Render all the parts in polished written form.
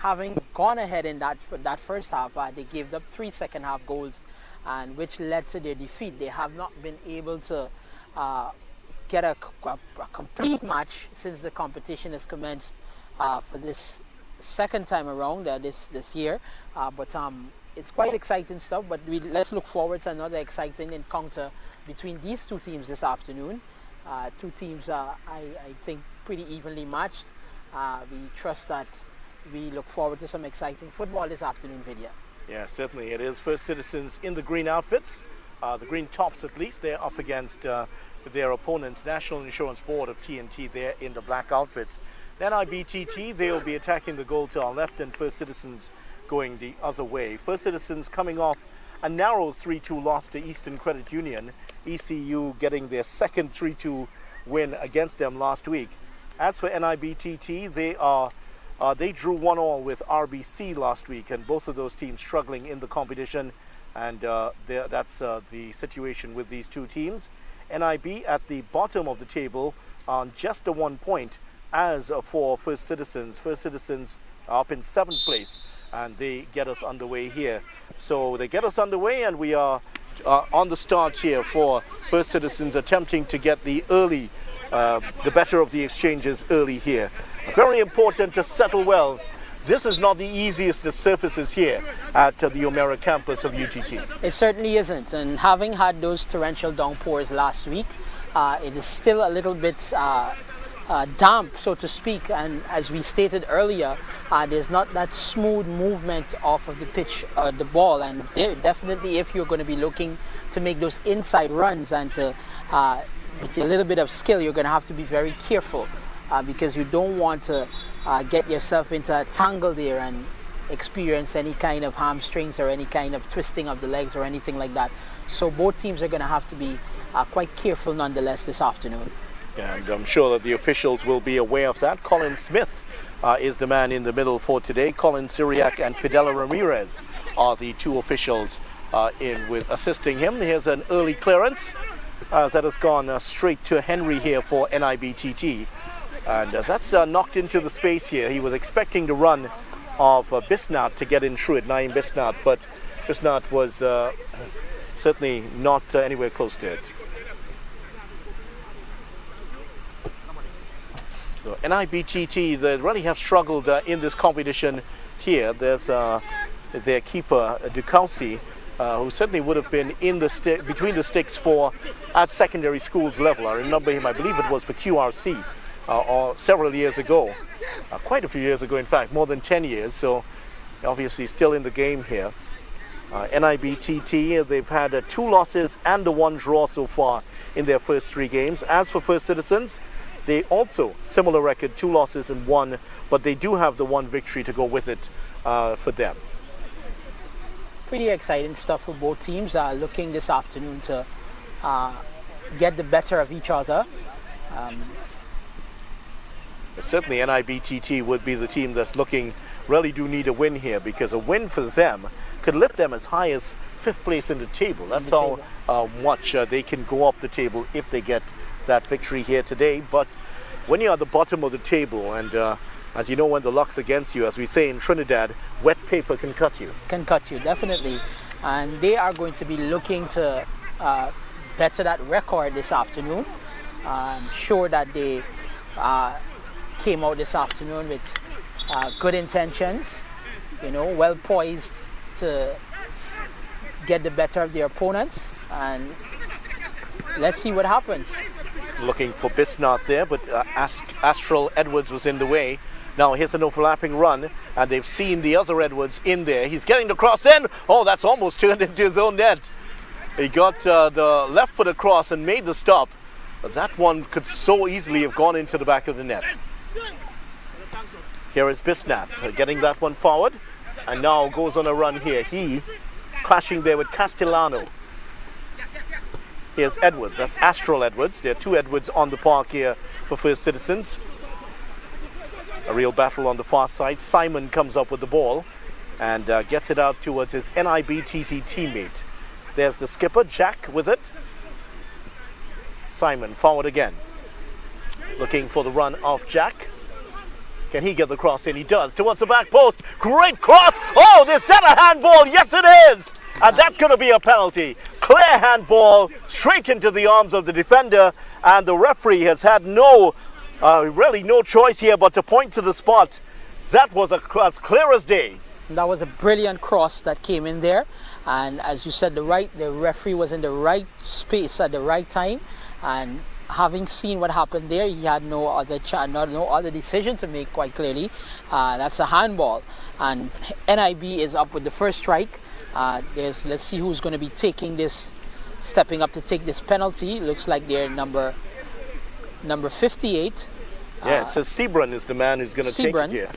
having gone ahead in that first half, they gave up 3 second half goals, and which led to their defeat. They have not been able to get a complete match since the competition has commenced for this second time around this year. But it's quite exciting stuff. But let's look forward to another exciting encounter between these two teams this afternoon. Two teams I think pretty evenly matched. We trust that we look forward to some exciting football this afternoon, Vidya. Yeah, certainly it is. First Citizens in the green outfits, the green tops at least. They're up against their opponents, National Insurance Board of TNT. They're in the black outfits. Then IBTT, they'll be attacking the goal to our left, and First Citizens going the other way. First Citizens coming off a narrow 3-2 loss to Eastern Credit Union. ECU getting their second 3-2 win against them last week. As for NIBTT, they drew 1-1 with RBC last week, and both of those teams struggling in the competition, and that's the situation with these two teams. NIB at the bottom of the table on just a 1 point. As for First Citizens are up in 7th place, and they get us underway here. So they get us underway, and we are on the start here for First Citizens, attempting to get the better of the exchanges early here. Very important to settle well. This is not the easiest of surfaces here at the O'Mera campus of UTT. It certainly isn't, and having had those torrential downpours last week, it is still a little bit damp, so to speak, and as we stated earlier, there's not that smooth movement off of the pitch, the ball, and definitely if you're going to be looking to make those inside runs and to with a little bit of skill, you're going to have to be very careful because you don't want to get yourself into a tangle there and experience any kind of hamstrings or any kind of twisting of the legs or anything like that. So both teams are going to have to be quite careful nonetheless this afternoon. And I'm sure that the officials will be aware of that. Colin Smith is the man in the middle for today. Colin Syriac and Fidela Ramirez are the two officials in with assisting him. Here's an early clearance that has gone straight to Henry here for NIBTT. And that's knocked into the space here. He was expecting the run of Bisnat to get in through it, Naim Bisnat, but Bisnat was certainly not anywhere close to it. So NIBTT, they really have struggled in this competition here. There's their keeper, Dukausi, who certainly would have been in the between the sticks for at secondary schools level. I remember him, I believe it was for QRC or several years ago, quite a few years ago, in fact, more than 10 years. So obviously still in the game here. NIBTT, they've had 2 losses and a 1 draw so far in their first 3 games. As for First Citizens, they also, similar record, 2 losses and 1, but they do have the 1 victory to go with it for them. Pretty exciting stuff for both teams. Looking this afternoon to get the better of each other. Certainly NIBTT would be the team that's looking, really do need a win here, because a win for them could lift them as high as 5th place in the table. That's how much they can go up the table if they get that victory here today. But when you're at the bottom of the table, and as you know, when the luck's against you, as we say in Trinidad, wet paper can cut you. Can cut you, definitely. And they are going to be looking to better that record this afternoon. I'm sure that they came out this afternoon with good intentions, you know, well poised to get the better of their opponents, and let's see what happens. Looking for Bisnat there, but Astral Edwards was in the way. Now here's an overlapping run, and they've seen the other Edwards in there. He's getting the cross in. Oh, that's almost turned into his own net. He got the left foot across and made the stop, but that one could so easily have gone into the back of the net. Here is Bisnat getting that one forward, and now goes on a run here. He clashing there with Castellano. Here's Edwards, that's Astral Edwards. There are 2 Edwards on the park here for First Citizens. A real battle on the far side. Simon comes up with the ball and gets it out towards his NIBTT teammate. There's the skipper, Jack, with it. Simon forward again. Looking for the run of Jack. Can he get the cross in? He does. Towards the back post. Great cross. Oh, is that a handball? Yes, it is. And that's going to be a penalty. Clear handball straight into the arms of the defender. And the referee has had really no choice here but to point to the spot. That was as clear as day. That was a brilliant cross that came in there. And as you said, the referee was in the right space at the right time. And having seen what happened there, he had no other decision to make, quite clearly. That's a handball. And NIB is up with the first strike. Let's see who's going to be stepping up to take this penalty. Looks like they're number 58. Yeah, it says Sebron is the man who's going to take it here.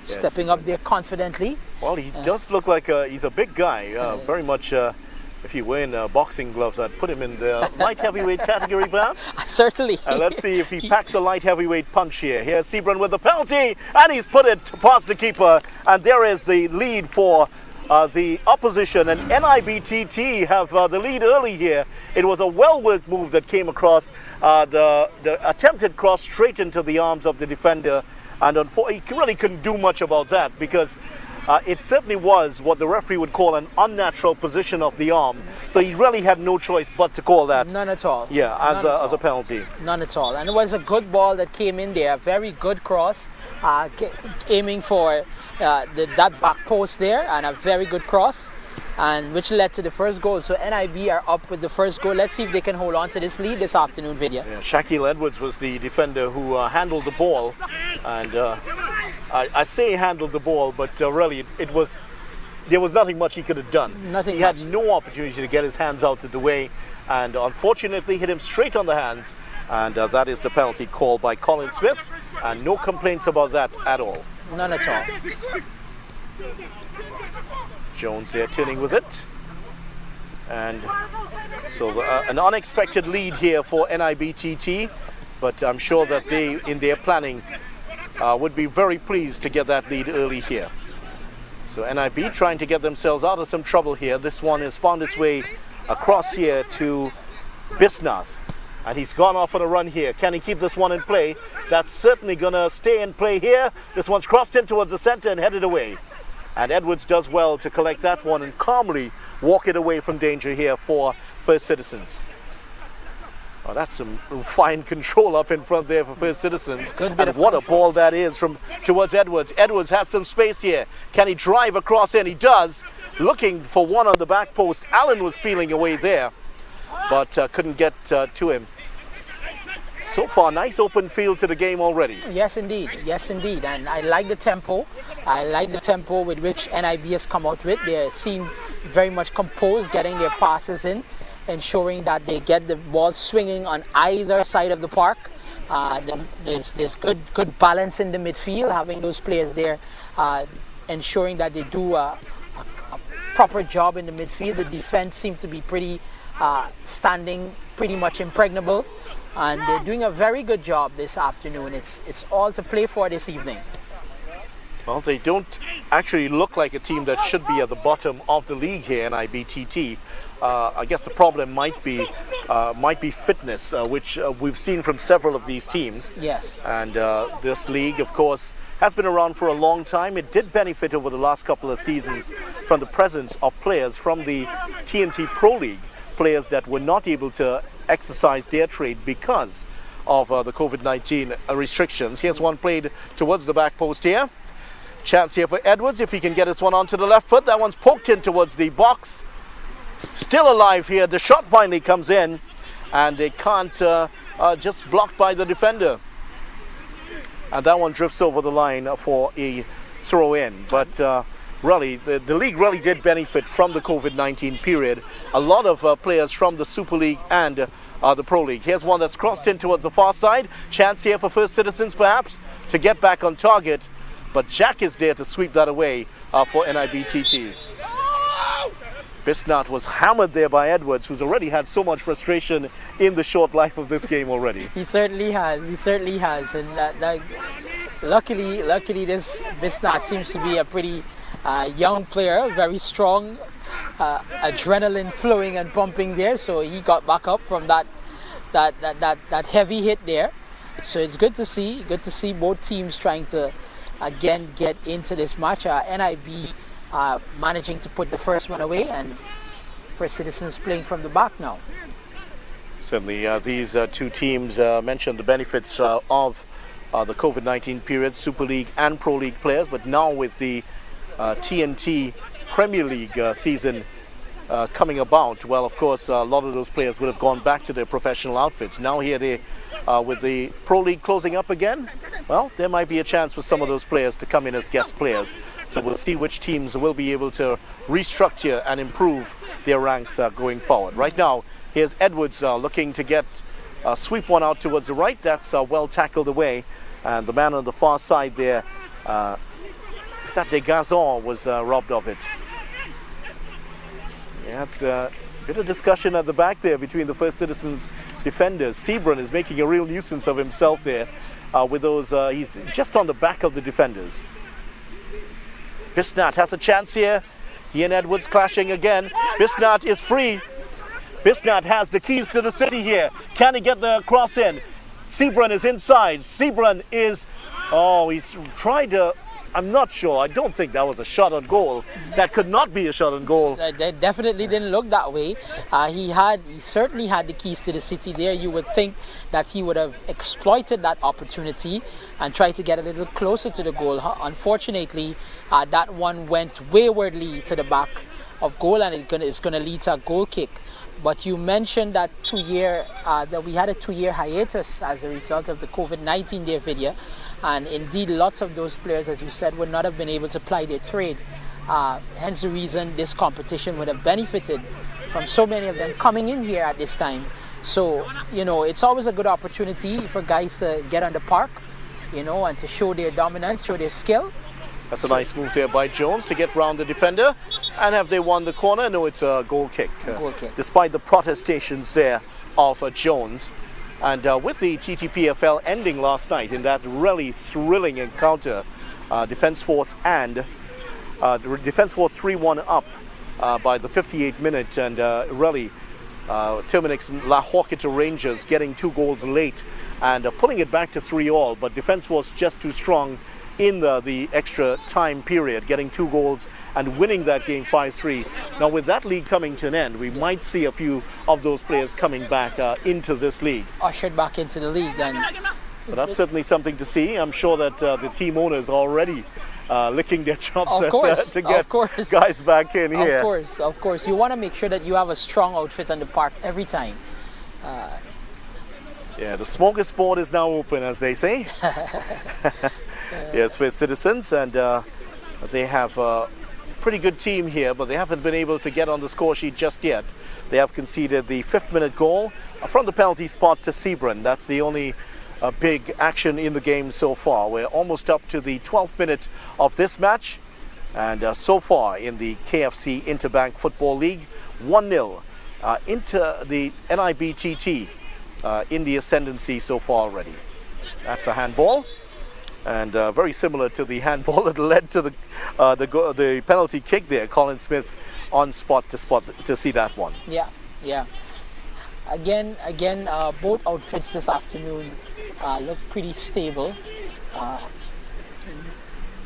Stepping up there confidently. Well, he does look like he's a big guy, very much. If he were in boxing gloves, I'd put him in the light heavyweight category, perhaps. Certainly. Let's see if he packs a light heavyweight punch here. Here's Sebron with the penalty, and he's put it past the keeper. And there is the lead for the opposition. And NIBTT have the lead early here. It was a well-worked move that came across the attempted cross straight into the arms of the defender. And unfortunately, he really couldn't do much about that because it certainly was what the referee would call an unnatural position of the arm. So he really had no choice but to call that. None at all. Yeah, as a penalty. None at all. And it was a good ball that came in there. A very good cross, aiming for that back post there, and a very good cross, and which led to the first goal. So NIB are up with the first goal. Let's see if they can hold on to this lead this afternoon, Vidya. Yeah, Shaquille Edwards was the defender who handled the ball, and I say handled the ball, but really there was nothing much he could have done. Nothing. He had no opportunity to get his hands out of the way, and unfortunately hit him straight on the hands, and that is the penalty called by Colin Smith, and no complaints about that at all. None at all. Jones there turning with it, and so an unexpected lead here for NIBTT, but I'm sure that they, in their planning, would be very pleased to get that lead early here. So NIB trying to get themselves out of some trouble here. This one has found its way across here to Bisnath, and he's gone off on a run here. Can he keep this one in play? That's certainly going to stay in play here. This one's crossed in towards the center and headed away. And Edwards does well to collect that one and calmly walk it away from danger here for First Citizens. Oh, that's some fine control up in front there for First Citizens. Good bit and what a ball that is from towards Edwards. Edwards has some space here. Can he drive across in? He does. Looking for one on the back post. Allen was peeling away there, but couldn't get to him. So far, nice open field to the game already. Yes, indeed. Yes, indeed. And I like the tempo. I like the tempo with which NIB has come out with. They seem very much composed, getting their passes ensuring that they get the ball swinging on either side of the park. There's good balance in the midfield, having those players there, ensuring that they do a proper job in the midfield. The defense seems to be standing pretty much impregnable. And they're doing a very good job this afternoon. It's all to play for this evening. Well, they don't actually look like a team that should be at the bottom of the league here in IBTT. I guess the problem might be fitness, which we've seen from several of these teams. Yes. And this league, of course, has been around for a long time. It did benefit over the last couple of seasons from the presence of players from the TNT Pro League, players that were not able to exercise their trade because of the COVID-19 restrictions. Here's one played towards the back post here. Chance here for Edwards if he can get this one onto the left foot. That one's poked in towards the box. Still alive here. The shot finally comes in, and they can't just blocked by the defender. And that one drifts over the line for a throw in. But really, the league really did benefit from the COVID-19 period. A lot of players from the Super League and the Pro League. Here's one that's crossed in towards the far side. Chance here for First Citizens perhaps to get back on target. But Jack is there to sweep that away for NIBTT. Bisnath was hammered there by Edwards, who's already had so much frustration in the short life of this game already. He certainly has. He certainly has. And luckily, this Bisnath seems to be a pretty young player, very strong, adrenaline flowing and pumping there. So he got back up from that heavy hit there. So it's good to see both teams trying to again get into this match. NIB managing to put the first one away, and First Citizens playing from the back now. Certainly, these two teams mentioned the benefits of the COVID-19 period, Super League and Pro League players, but now with the TNT Premier League season coming about, well, of course, a lot of those players would have gone back to their professional outfits. Now here they, with the Pro League closing up again, well, there might be a chance for some of those players to come in as guest players. So we'll see which teams will be able to restructure and improve their ranks going forward. Right now, here's Edwards looking to get sweep one out towards the right. That's well tackled away. And the man on the far side there, De Gazon, was robbed of it. Yeah, a bit of discussion at the back there between the First Citizens defenders. Sebron is making a real nuisance of himself there with those. He's just on the back of the defenders. Bisnat has a chance here. He and Edwards clashing again. Bisnat is free. Bisnat has the keys to the city here. Can he get the cross in? Sebron is inside. Sebron is, he's tried to, I'm not sure. I don't think that was a shot on goal. That could not be a shot on goal. That definitely didn't look that way. He certainly had the keys to the city there. You would think that he would have exploited that opportunity and tried to get a little closer to the goal. Unfortunately, that one went waywardly to the back of goal, and it's going to lead to a goal kick. But you mentioned that that we had a 2-year hiatus as a result of the COVID-19 there, Vidya. And indeed, lots of those players, as you said, would not have been able to ply their trade. Hence the reason this competition would have benefited from so many of them coming in here at this time. So, it's always a good opportunity for guys to get on the park, and to show their dominance, show their skill. That's a nice move there by Jones to get round the defender. And have they won the corner? No, it's a goal kick. Goal kick. Despite the protestations there of Jones. And with the TTPFL ending last night in that really thrilling encounter, Defence Force 3-1 up by the 58th minute, and really Terminix and La Hawkita Rangers getting 2 goals late and pulling it back to 3-3, but Defence Force just too strong in the extra time period, getting 2 goals and winning that game 5-3. Now with that league coming to an end, we might see a few of those players coming back into this league. Ushered back into the league. So that's certainly something to see. I'm sure that the team owners are already licking their chops to get guys back in here. Of course. You want to make sure that you have a strong outfit on the park every time. Yeah, the smorgasbord is now open, as they say. Yes, First Citizens, and they have a pretty good team here, but they haven't been able to get on the score sheet just yet. They have conceded the 5th-minute goal from the penalty spot to Sebron. That's the only big action in the game so far. We're almost up to the 12th minute of this match, and so far in the KFC Interbank Football League, 1-0 into the NIBTT in the ascendancy so far already. That's a handball. And very similar to the handball that led to the penalty kick there. Colin Smith on spot to see that one. Yeah. Again, both outfits this afternoon look pretty stable.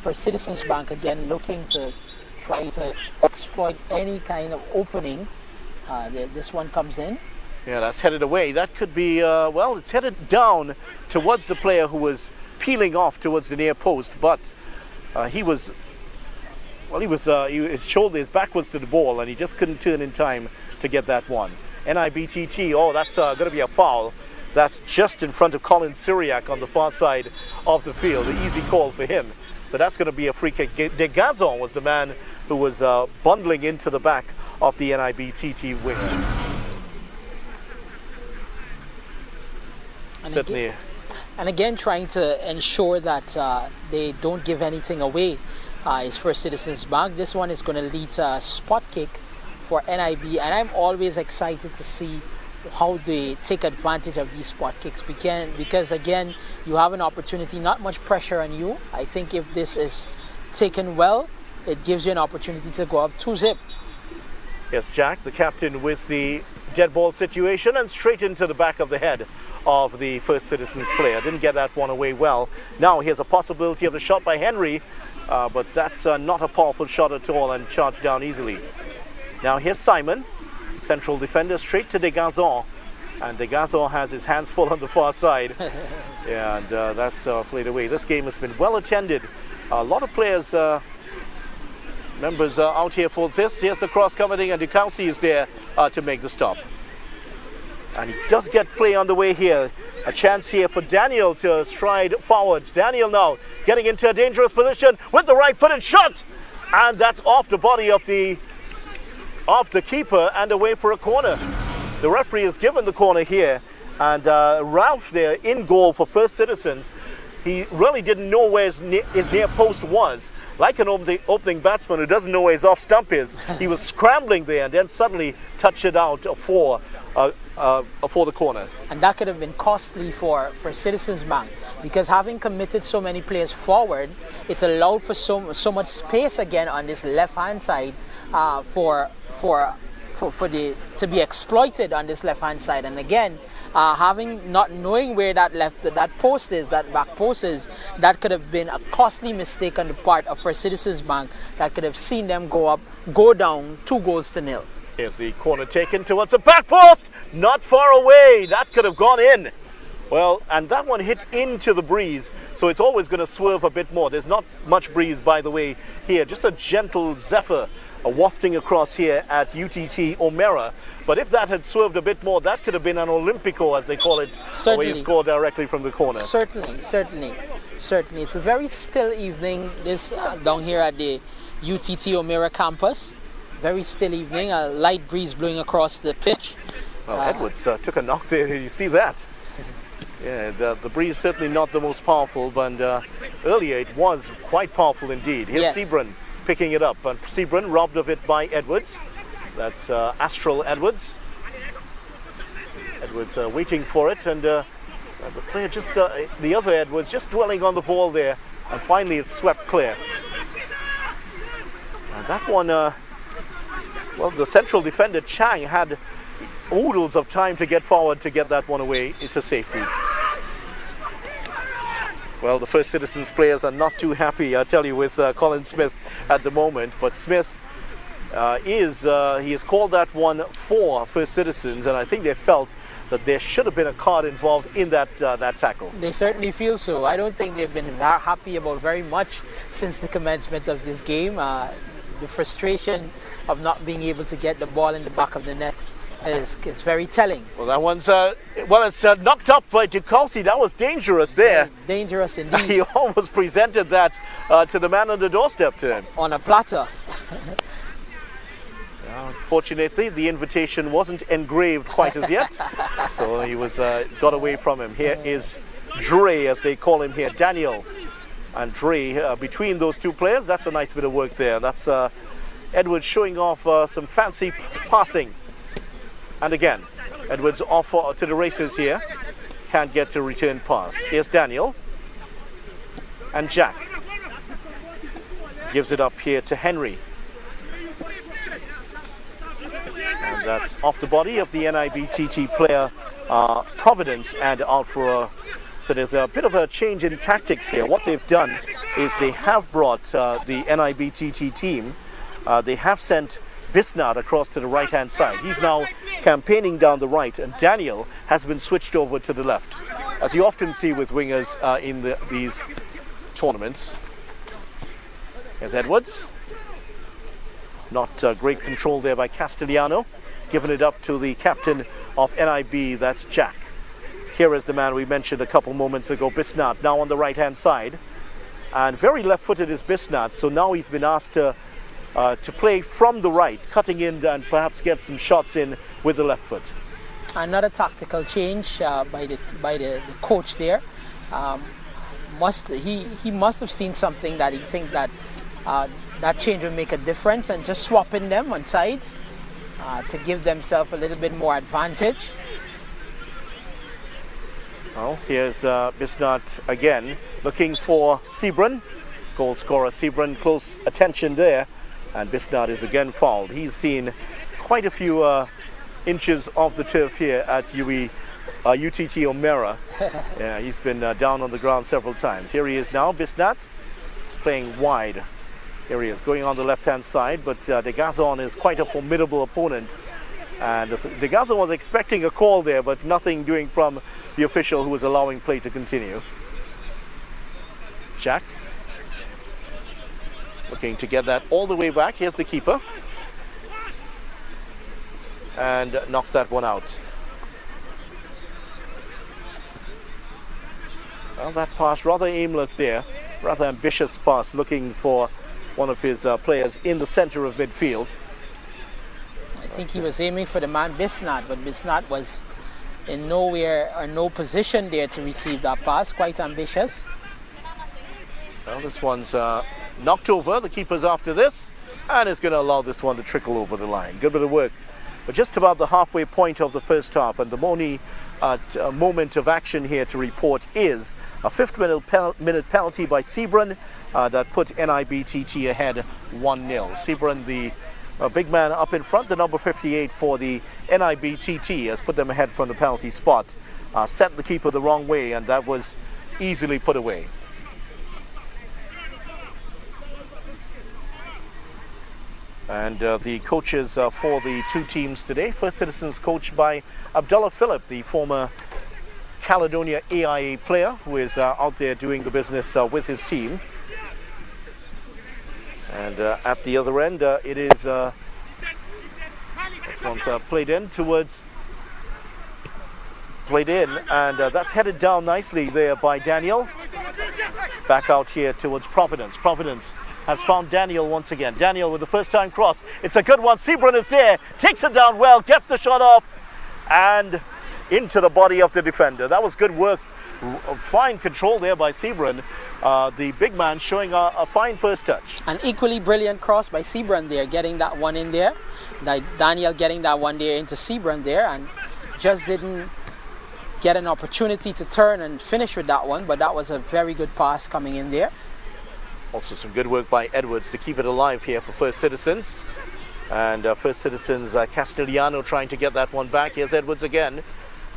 For Citizens Bank, again, looking to try to exploit any kind of opening. This one comes in. Yeah, that's headed away. That could be, it's headed down towards the player who was peeling off towards the near post, but his back was to the ball, and he just couldn't turn in time to get that one. NIBTT, that's going to be a foul. That's just in front of Colin Syriac on the far side of the field. An easy call for him. So that's going to be a free kick. De Gazon was the man who was bundling into the back of the NIBTT winger. Certainly. And again, trying to ensure that they don't give anything away is First Citizens Bank. This one is going to lead to a spot kick for NIB, and I'm always excited to see how they take advantage of these spot kicks. Because again, you have an opportunity, not much pressure on you. I think if this is taken well, it gives you an opportunity to go up 2-0. Yes, Jack, the captain with the dead ball situation and straight into the back of the head of the First Citizens player. Didn't get that one away well. Now here's a possibility of the shot by Henry, but that's not a powerful shot at all and charged down easily. Now here's Simon, central defender, straight to Degazon, and Degazon has his hands full on the far side. Yeah, and that's played away. This game has been well attended. A lot of players, members out here for this. Here's the cross coming, and Dukowski is there to make the stop. And he does get play on the way here. A chance here for Daniel to stride forwards. Daniel now getting into a dangerous position with the right-footed shot. And that's off the body of the keeper and away for a corner. The referee has given the corner here. And Ralph there in goal for First Citizens. He really didn't know where his near post was. Like an opening batsman who doesn't know where his off stump is. He was scrambling there and then suddenly touched it out for the corner. And that could have been costly for Citizens Bank, because having committed so many players forward, it's allowed for so much space again on this left-hand side to be exploited on this left-hand side. And again, not knowing where that back post is, that could have been a costly mistake on the part of First Citizens Bank that could have seen them go down 2-0. Here's the corner taken towards the back post, not far away. That could have gone in. Well, and that one hit into the breeze, so it's always going to swerve a bit more. There's not much breeze, by the way, here. Just a gentle zephyr wafting across here at Utt O'Mera. But if that had swerved a bit more, that could have been an Olympico, as they call it, where you score directly from the corner. Certainly. It's a very still evening this down here at the Utt O'Mera campus. Very still evening, a light breeze blowing across the pitch. Well, Edwards took a knock there. You see that? Yeah, the breeze certainly not the most powerful, but earlier it was quite powerful indeed. Here's Sebron picking it up, and Sebron robbed of it by Edwards. That's Astral Edwards. Edwards waiting for it, and the player just, the other Edwards, just dwelling on the ball there, and finally it's swept clear. And that one, well, the central defender Chang had oodles of time to get forward to get that one away into safety. Well, the First Citizens players are not too happy, I tell you, with Colin Smith at the moment. But Smith he has called that one for First Citizens, and I think they felt that there should have been a card involved in that tackle. They certainly feel so. I don't think they've been that happy about very much since the commencement of this game. The frustration of not being able to get the ball in the back of the net is very telling. Well, that one's it's knocked up by Dukowski. That was dangerous there. Dangerous indeed. He almost presented that to the man on the doorstep to him. On a platter. Fortunately, the invitation wasn't engraved quite as yet, so he was got away from him. Here is Dre, as they call him here, Daniel and Dre. Between those two players, that's a nice bit of work there. That's Edwards showing off some fancy passing. And again, Edwards off to the races here. Can't get to return pass. Here's Daniel. And Jack. Gives it up here to Henry. And that's off the body of the NIB TT player, Providence, and out for a... So there's a bit of a change in tactics here. What they've done is they have brought the NIB TT team. They have sent Bisnard across to the right-hand side. He's now campaigning down the right, and Daniel has been switched over to the left, as you often see with wingers in these tournaments. Here's Edwards. Not great control there by Castellano. Giving it up to the captain of NIB, that's Jack. Here is the man we mentioned a couple moments ago, Bisnard, now on the right-hand side. And very left-footed is Bisnard, so now he's been asked to play from the right, cutting in and perhaps get some shots in with the left foot. Another tactical change by the coach there. He must have seen something that he think that that change will make a difference, and just swapping them on sides to give themselves a little bit more advantage. Well, here's Bisnard again, looking for Sebron. Goal scorer Sebron, close attention there. And Bisnard is again fouled. He's seen quite a few inches of the turf here at Utt O'Mera. Yeah, he's been down on the ground several times. Here he is now, Bisnath, playing wide. Here he is, going on the left-hand side, but De Gazon is quite a formidable opponent. And De Gazon was expecting a call there, but nothing doing from the official who was allowing play to continue. Jack looking to get that all the way back. Here's the keeper. And knocks that one out. Well, that pass rather aimless there. Rather ambitious pass, looking for one of his players in the center of midfield. I think he was aiming for the man Bisnath, but Bisnath was in nowhere or no position there to receive that pass. Quite ambitious. Well, this one's knocked over. The keeper's after this, and is going to allow this one to trickle over the line. Good bit of work. But just about the halfway point of the first half, and the only moment of action here to report is a 5th minute penalty by Sebron that put NIBTT ahead 1-0. Sebron, the big man up in front, the number 58 for the NIBTT, has put them ahead from the penalty spot. Set the keeper the wrong way, and that was easily put away. And the coaches for the two teams today. First Citizens coached by Abdullah Philip, the former Caledonia AIA player who is out there doing the business with his team. And at the other end, it is this one's played in, and that's headed down nicely there by Daniel. Back out here towards Providence. Providence has found Daniel once again. Daniel with the first time cross. It's a good one. Sebron is there, takes it down well, gets the shot off, and into the body of the defender. That was good work. Fine control there by Sebron. The big man showing a fine first touch. An equally brilliant cross by Sebron there, getting that one in there. Daniel getting that one there into Sebron there, and just didn't get an opportunity to turn and finish with that one, but that was a very good pass coming in there. Also some good work by Edwards to keep it alive here for First Citizens. And First Citizens, Castellano trying to get that one back. Here's Edwards again,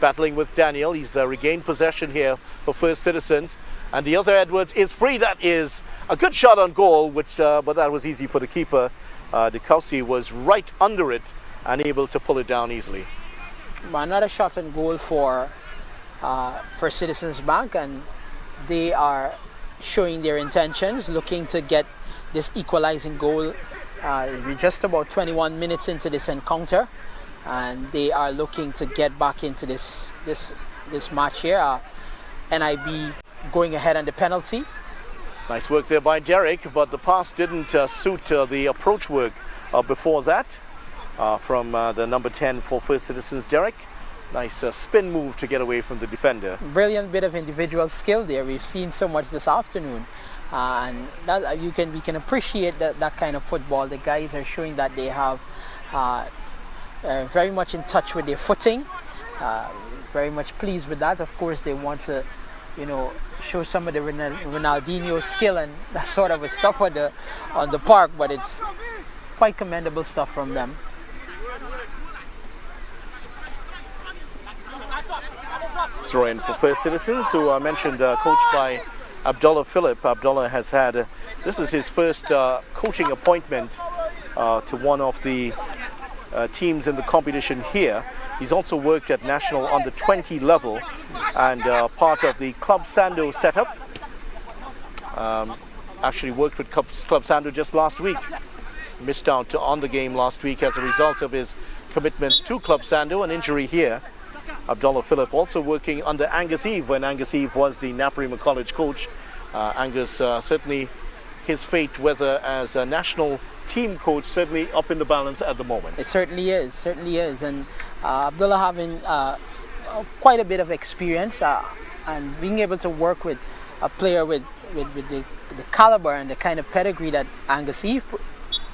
battling with Daniel. He's regained possession here for First Citizens. And the other Edwards is free. That is a good shot on goal, but that was easy for the keeper. Dikowski was right under it and able to pull it down easily. Another shot on goal for First Citizens Bank, and they are showing their intentions, looking to get this equalizing goal. We're just about 21 minutes into this encounter, and they are looking to get back into this match here. NIB going ahead on the penalty. Nice work there by Derek, but the pass didn't suit the approach work before that from the number 10 for First Citizens, Derek. Nice spin move to get away from the defender. Brilliant bit of individual skill there. We've seen so much this afternoon, and that, we can appreciate that kind of football. The guys are showing that they have very much in touch with their footing. Very much pleased with that. Of course, they want to, show some of the Ronaldinho skill and that sort of stuff on the park, but it's quite commendable stuff from them. Throw in for First Citizens, who I mentioned, coached by Abdullah Philip. Abdullah has had, this is his first coaching appointment to one of the teams in the competition here. He's also worked at national under 20 level and part of the Club Sando setup. Actually worked with Club Sando just last week. Missed out on the game last week as a result of his commitments to Club Sando, an injury here. Abdullah Philip also working under Angus Eve when Angus Eve was the Arima College coach. Angus, certainly his fate, whether as a national team coach, certainly up in the balance at the moment. It certainly is, and Abdullah having quite a bit of experience and being able to work with a player with the caliber and the kind of pedigree that Angus Eve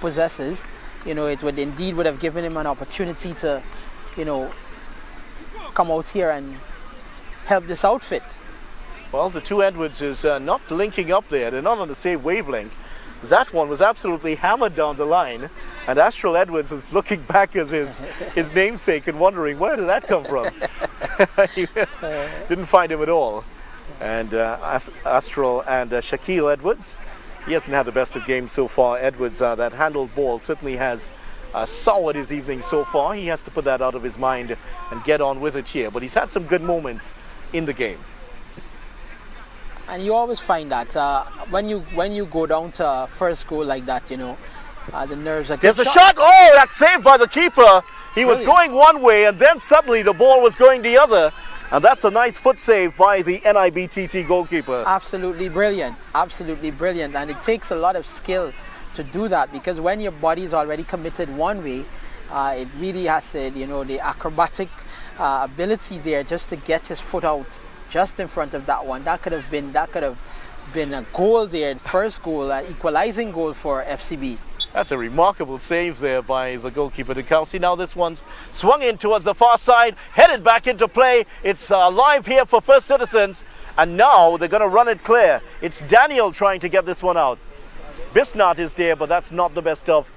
possesses, it would have given him an opportunity to, come out here and help this outfit. Well, the two Edwards is not linking up there. They're not on the same wavelength. That one was absolutely hammered down the line, And Astral Edwards is looking back at his namesake and wondering, where did that come from? He didn't find him at all. And Astral and Shaquille Edwards, he hasn't had the best of games so far. Edwards, that handled ball certainly has soured his evening so far. He has to put that out of his mind and get on with it here. But he's had some good moments in the game. And you always find that when you go down to first goal like that, you know, the nerves are... There's a shot! Oh, that's saved by the keeper. He was going one way and then suddenly the ball was going the other. And that's a nice foot save by the NIBTT goalkeeper. Absolutely brilliant. Absolutely brilliant. And it takes a lot of skill to do that, because when your body is already committed one way, it really has to, you know, the acrobatic ability there just to get his foot out just in front of that one. That could have been a goal there, first goal, an equalizing goal for FCB. That's a remarkable save there by the goalkeeper, Dikausi. Now this one's swung in towards the far side, headed back into play. It's live here for First Citizens, and now they're going to run it clear. It's Daniel trying to get this one out. Bisnat is there, but that's not the best of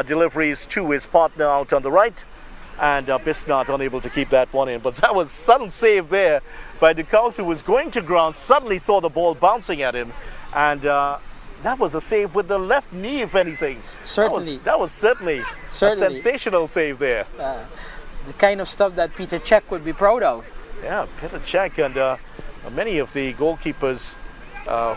deliveries to his partner out on the right. And Bisnat unable to keep that one in. But that was a sudden save there by Dikausi, who was going to ground, suddenly saw the ball bouncing at him. And that was a save with the left knee, if anything. Certainly. That was certainly a sensational save there. The kind of stuff that Peter Cech would be proud of. Yeah, Peter Cech and many of the goalkeepers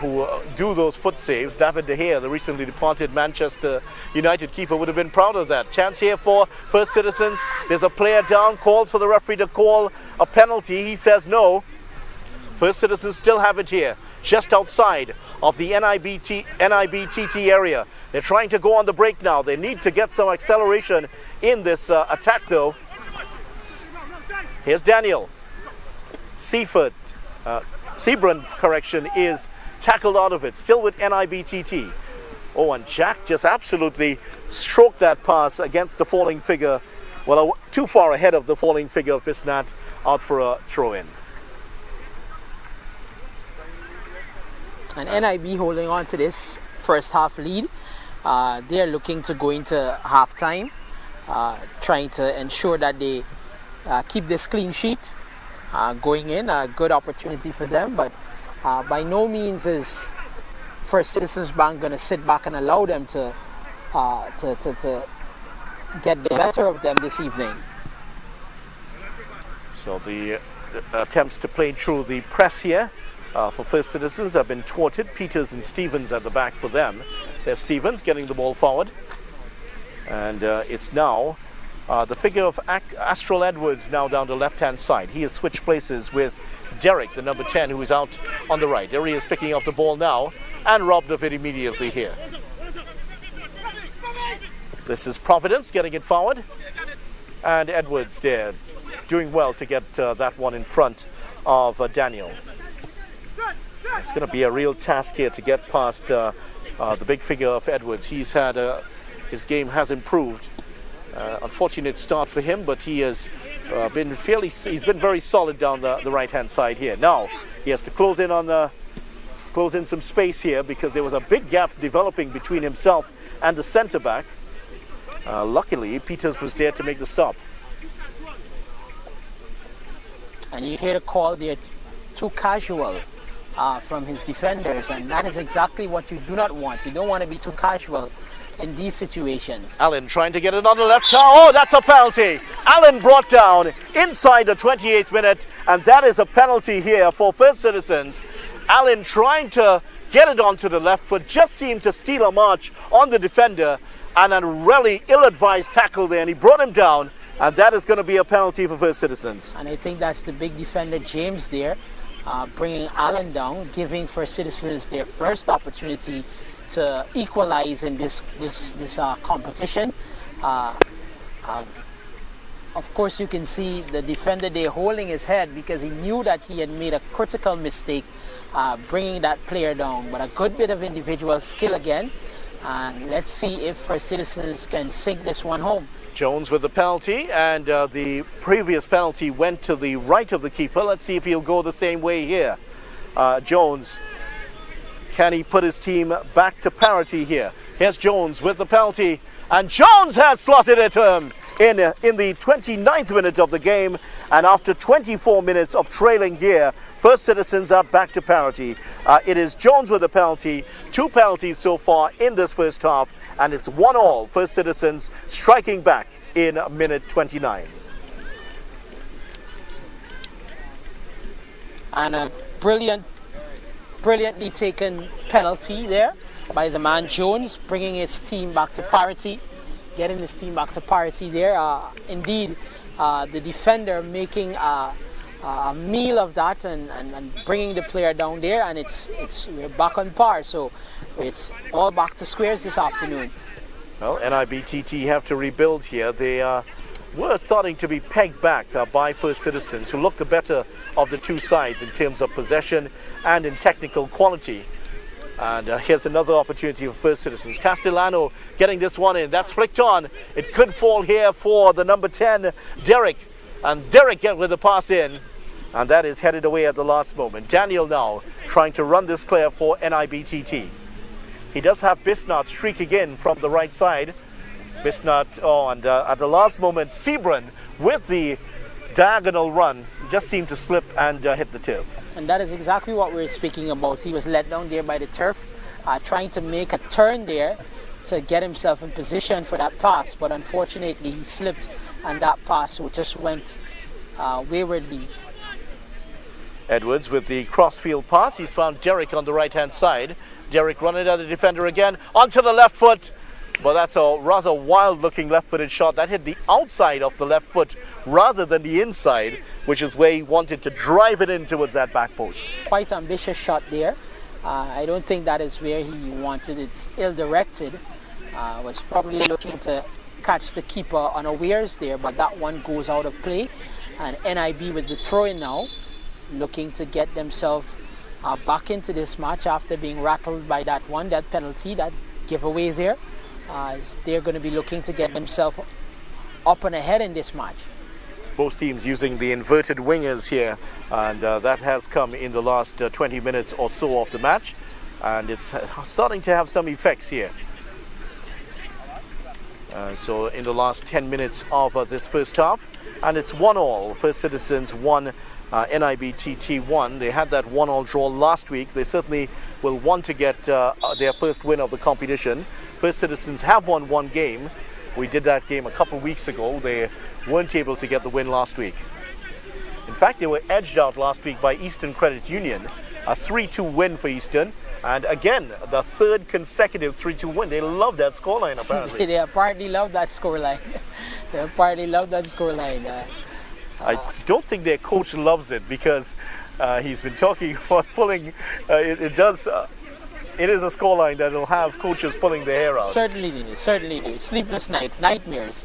who do those foot saves. David De Gea, the recently departed Manchester United keeper, would have been proud of that. Chance here for First Citizens. There's a player down, calls for the referee to call a penalty. He says no. First Citizens still have it here, just outside of the NIBTT area. They're trying to go on the break now. They need to get some acceleration in this attack though. Here's Daniel. Sebrand, correction, is tackled out of it, still with NIBTT. Oh, and Jack just absolutely stroked that pass against the falling figure. Well, too far ahead of the falling figure of Bisnat, out for a throw-in. And NIB holding on to this first half lead. They're looking to go into halftime, trying to ensure that they keep this clean sheet going in. A good opportunity for them, but by no means is First Citizens Bank going to sit back and allow them to get the better of them this evening. So the attempts to play through the press here for First Citizens have been thwarted. Peters and Stevens at the back for them. There's Stevens getting the ball forward. And it's now the figure of Astral Edwards now down the left-hand side. He has switched places with Derek, the number 10, who is out on the right. There he is picking up the ball now and robbed of it immediately here. This is Providence getting it forward. And Edwards there doing well to get that one in front of Daniel. It's going to be a real task here to get past the big figure of Edwards. He's had his game has improved. Unfortunate start for him, but he has he's been very solid down the right-hand side here. Now he has to close in some space here, because there was a big gap developing between himself and the centre back. Luckily, Peters was there to make the stop. And you hear the call there, too casual from his defenders, and that is exactly what you do not want. You don't want to be too casual in these situations. Allen trying to get it on the left. Oh, that's a penalty. Allen brought down inside the 28th minute, and that is a penalty here for First Citizens. Allen trying to get it onto the left foot, just seemed to steal a march on the defender, and a really ill-advised tackle there, and he brought him down, and that is going to be a penalty for First Citizens. And I think that's the big defender, James, there, bringing Allen down, giving First Citizens their first opportunity to equalize in this competition. Of course, you can see the defender there holding his head, because he knew that he had made a critical mistake bringing that player down. But a good bit of individual skill again, and let's see if First Citizens can sink this one home. Jones with the penalty, and the previous penalty went to the right of the keeper. Let's see if he'll go the same way here. Jones, can he put his team back to parity here? Here's Jones with the penalty, and Jones has slotted it in the 29th minute of the game. And after 24 minutes of trailing here, First Citizens are back to parity. It is Jones with the penalty. 2 penalties so far in this first half, and it's 1-1. First Citizens striking back in minute 29. And a brilliantly taken penalty there by the man Jones, bringing his team back to parity, getting his team back to parity there. Indeed, the defender making a meal of that and bringing the player down there, and we're back on par. So it's all back to squares this afternoon. Well, NIBTT have to rebuild here. They were starting to be pegged back by First Citizens, who look the better of the two sides in terms of possession and in technical quality. And here's another opportunity for First Citizens. Castellano getting this one in. That's flicked on. It could fall here for the number 10, Derek. And Derek get with the pass in. And that is headed away at the last moment. Daniel now trying to run this clear for NIBTT. He does have Bisnat streaking in from the right side. Bisnat, and at the last moment, Sebron with the diagonal run just seemed to slip and hit the turf. And that is exactly what we were speaking about. He was let down there by the turf, trying to make a turn there to get himself in position for that pass. But unfortunately, he slipped, and that pass just went waywardly. Edwards with the crossfield pass. He's found Derek on the right-hand side. Derek running at the defender again, onto the left foot. But that's a rather wild-looking left-footed shot. That hit the outside of the left foot rather than the inside, which is where he wanted to drive it in towards that back post. Quite ambitious shot there. I don't think that is where he wanted it. Ill-directed. Was probably looking to catch the keeper unawares there, but that one goes out of play. And NIB with the throw-in now, looking to get themselves back into this match after being rattled by that penalty, that giveaway there. They're going to be looking to get themselves up and ahead in this match. Both teams using the inverted wingers here, and that has come in the last 20 minutes or so of the match, and it's starting to have some effects here. So in the last 10 minutes of this first half, and it's 1-1. First Citizens 1, NIBTT 1. They had that 1-1 draw last week. They certainly will want to get their first win of the competition. First Citizens have won one game. We did that game a couple of weeks ago. They weren't able to get the win last week. In fact, they were edged out last week by Eastern Credit Union. A 3-2 win for Eastern. And again, the third consecutive 3-2 win. They love that scoreline, apparently. They apparently love that scoreline. They apparently love that scoreline. I don't think their coach loves it, because he's been talking about pulling. It is a scoreline that will have coaches pulling their hair out. Certainly do. Sleepless nights, nightmares.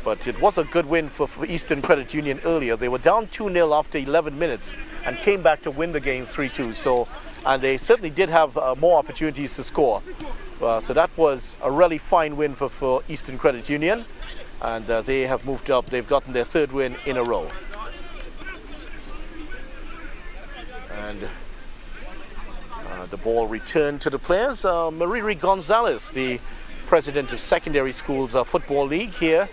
But it was a good win for Eastern Credit Union earlier. They were down 2-0 after 11 minutes and came back to win the game 3-2. So, and they certainly did have more opportunities to score. So that was a really fine win for Eastern Credit Union. And they have moved up. They've gotten their third win in a row. And the ball returned to the players. Mariri Gonzalez, the president of Secondary Schools Football League here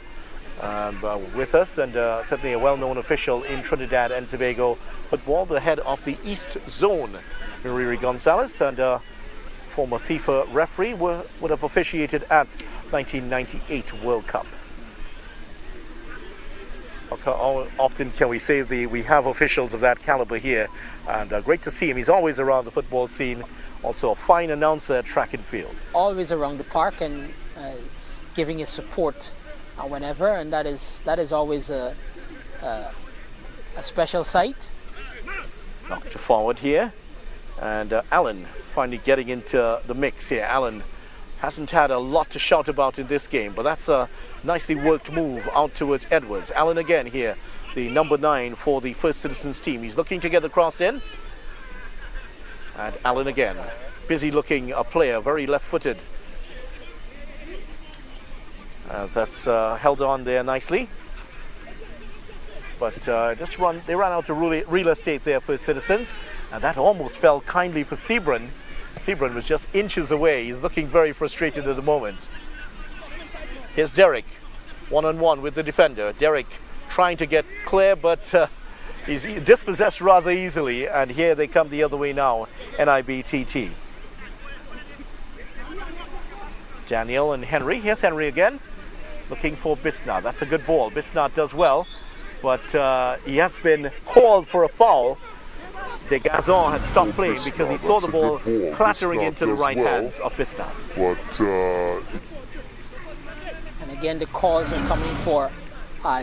with us, and certainly a well-known official in Trinidad and Tobago football, the head of the East Zone, Mariri Gonzalez, and former FIFA referee, would have officiated at 1998 World Cup. How often can we say we have officials of that caliber here, and great to see him. He's always around the football scene, also a fine announcer at track and field. Always around the park and giving his support whenever, and that is always a special sight. Knocked forward here, and Allen finally getting into the mix here. Allen hasn't had a lot to shout about in this game, but that's a nicely worked move out towards Edwards. Allen again here, the number 9 for the First Citizens team. He's looking to get the cross in. And Allen again, busy looking a player, very left-footed. That's held on there nicely. But they ran out of real estate there, First Citizens. And that almost fell kindly for Sebron. Sebron was just inches away. He's looking very frustrated at the moment. Here's Derek, one-on-one with the defender. Derek trying to get clear, but he's dispossessed rather easily. And here they come the other way now, NIB TT. Daniel and Henry. Here's Henry again, looking for Bisnath. That's a good ball. Bisnath does well, but he has been called for a foul. De Gazon had stopped playing because he saw the ball clattering into the right hands of Bisnath. And again, the calls are coming for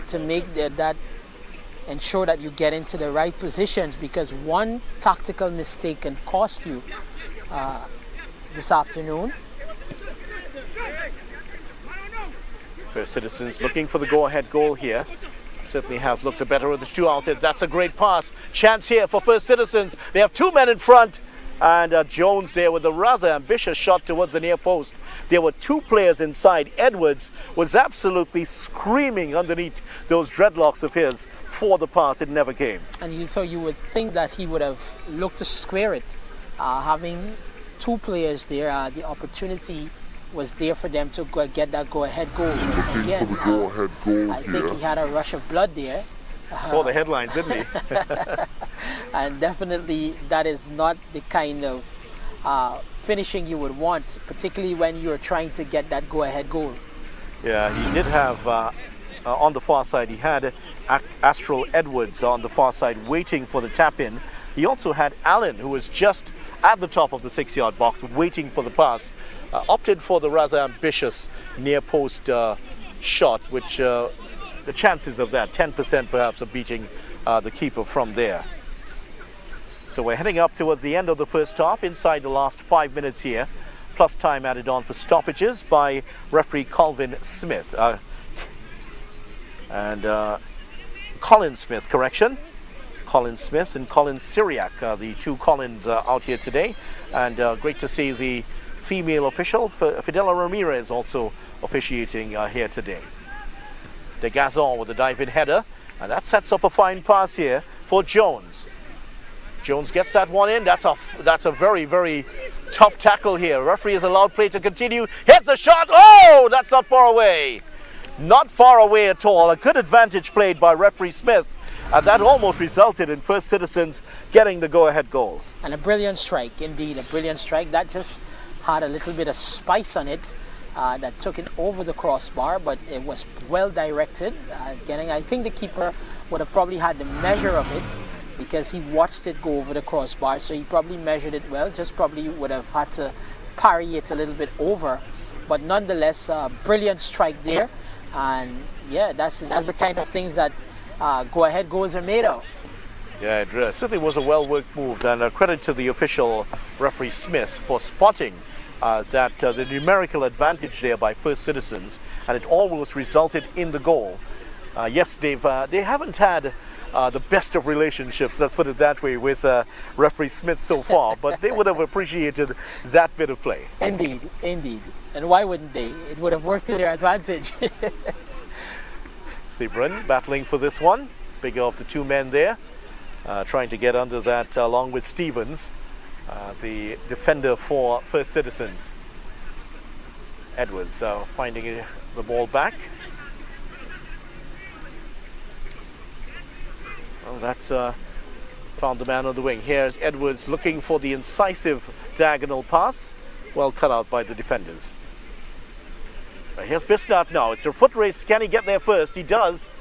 to make that ensure that you get into the right positions, because one tactical mistake can cost you this afternoon. First Citizens looking for the go-ahead goal here. Certainly have looked better with the two outlets. That's a great pass. Chance here for First Citizens. They have two men in front. And Jones there with a rather ambitious shot towards the near post. There were two players inside. Edwards was absolutely screaming underneath those dreadlocks of his for the pass. It never came. And so you would think that he would have looked to square it. Having two players there, the opportunity was there for them to get that go-ahead goal. Again, I think he had a rush of blood there. Saw the headlines, didn't he? And definitely that is not the kind of finishing you would want, particularly when you're trying to get that go-ahead goal. Yeah, he did have on the far side, he had Astral Edwards on the far side waiting for the tap-in. He also had Allen, who was just at the top of the 6-yard box waiting for the pass. Opted for the rather ambitious near post shot, which the chances of that 10% perhaps of beating the keeper from there. So we're heading up towards the end of the first half, inside the last 5 minutes here, plus time added on for stoppages by referee Colvin Smith and Colin Smith, correction. Colin Smith and Colin Syriac, the two Collins out here today, and great to see the female official, Fidela Ramirez, also officiating here today. De Gazon with a dive-in header, and that sets up a fine pass here for Jones. Jones gets that one in. That's a very, very tough tackle here. Referee has allowed play to continue. Here's the shot. Oh, that's not far away. Not far away at all. A good advantage played by referee Smith, and that almost resulted in First Citizens getting the go-ahead goal. And a brilliant strike, indeed, a brilliant strike. That just had a little bit of spice on it that took it over the crossbar, but it was well directed. I think the keeper would have probably had the measure of it because he watched it go over the crossbar, so he probably measured it well, just probably would have had to parry it a little bit over. But nonetheless, brilliant strike there. And yeah, that's the kind of things that go-ahead goals are made of. Yeah, it certainly was a well-worked move, and credit to the official referee Smith for spotting that the numerical advantage there by First Citizens, and it almost resulted in the goal. Yes, they haven't had the best of relationships, let's put it that way, with referee Smith so far, but they would have appreciated that bit of play. Indeed, indeed. And why wouldn't they? It would have worked to their advantage. Sebron battling for this one. Bigger of the two men there. Trying to get under that along with Stevens, the defender for First Citizens. Edwards finding the ball back. Well, that's found the man on the wing. Here's Edwards looking for the incisive diagonal pass. Well cut out by the defenders. Here's Bisnath now. It's a foot race. Can he get there first? He does.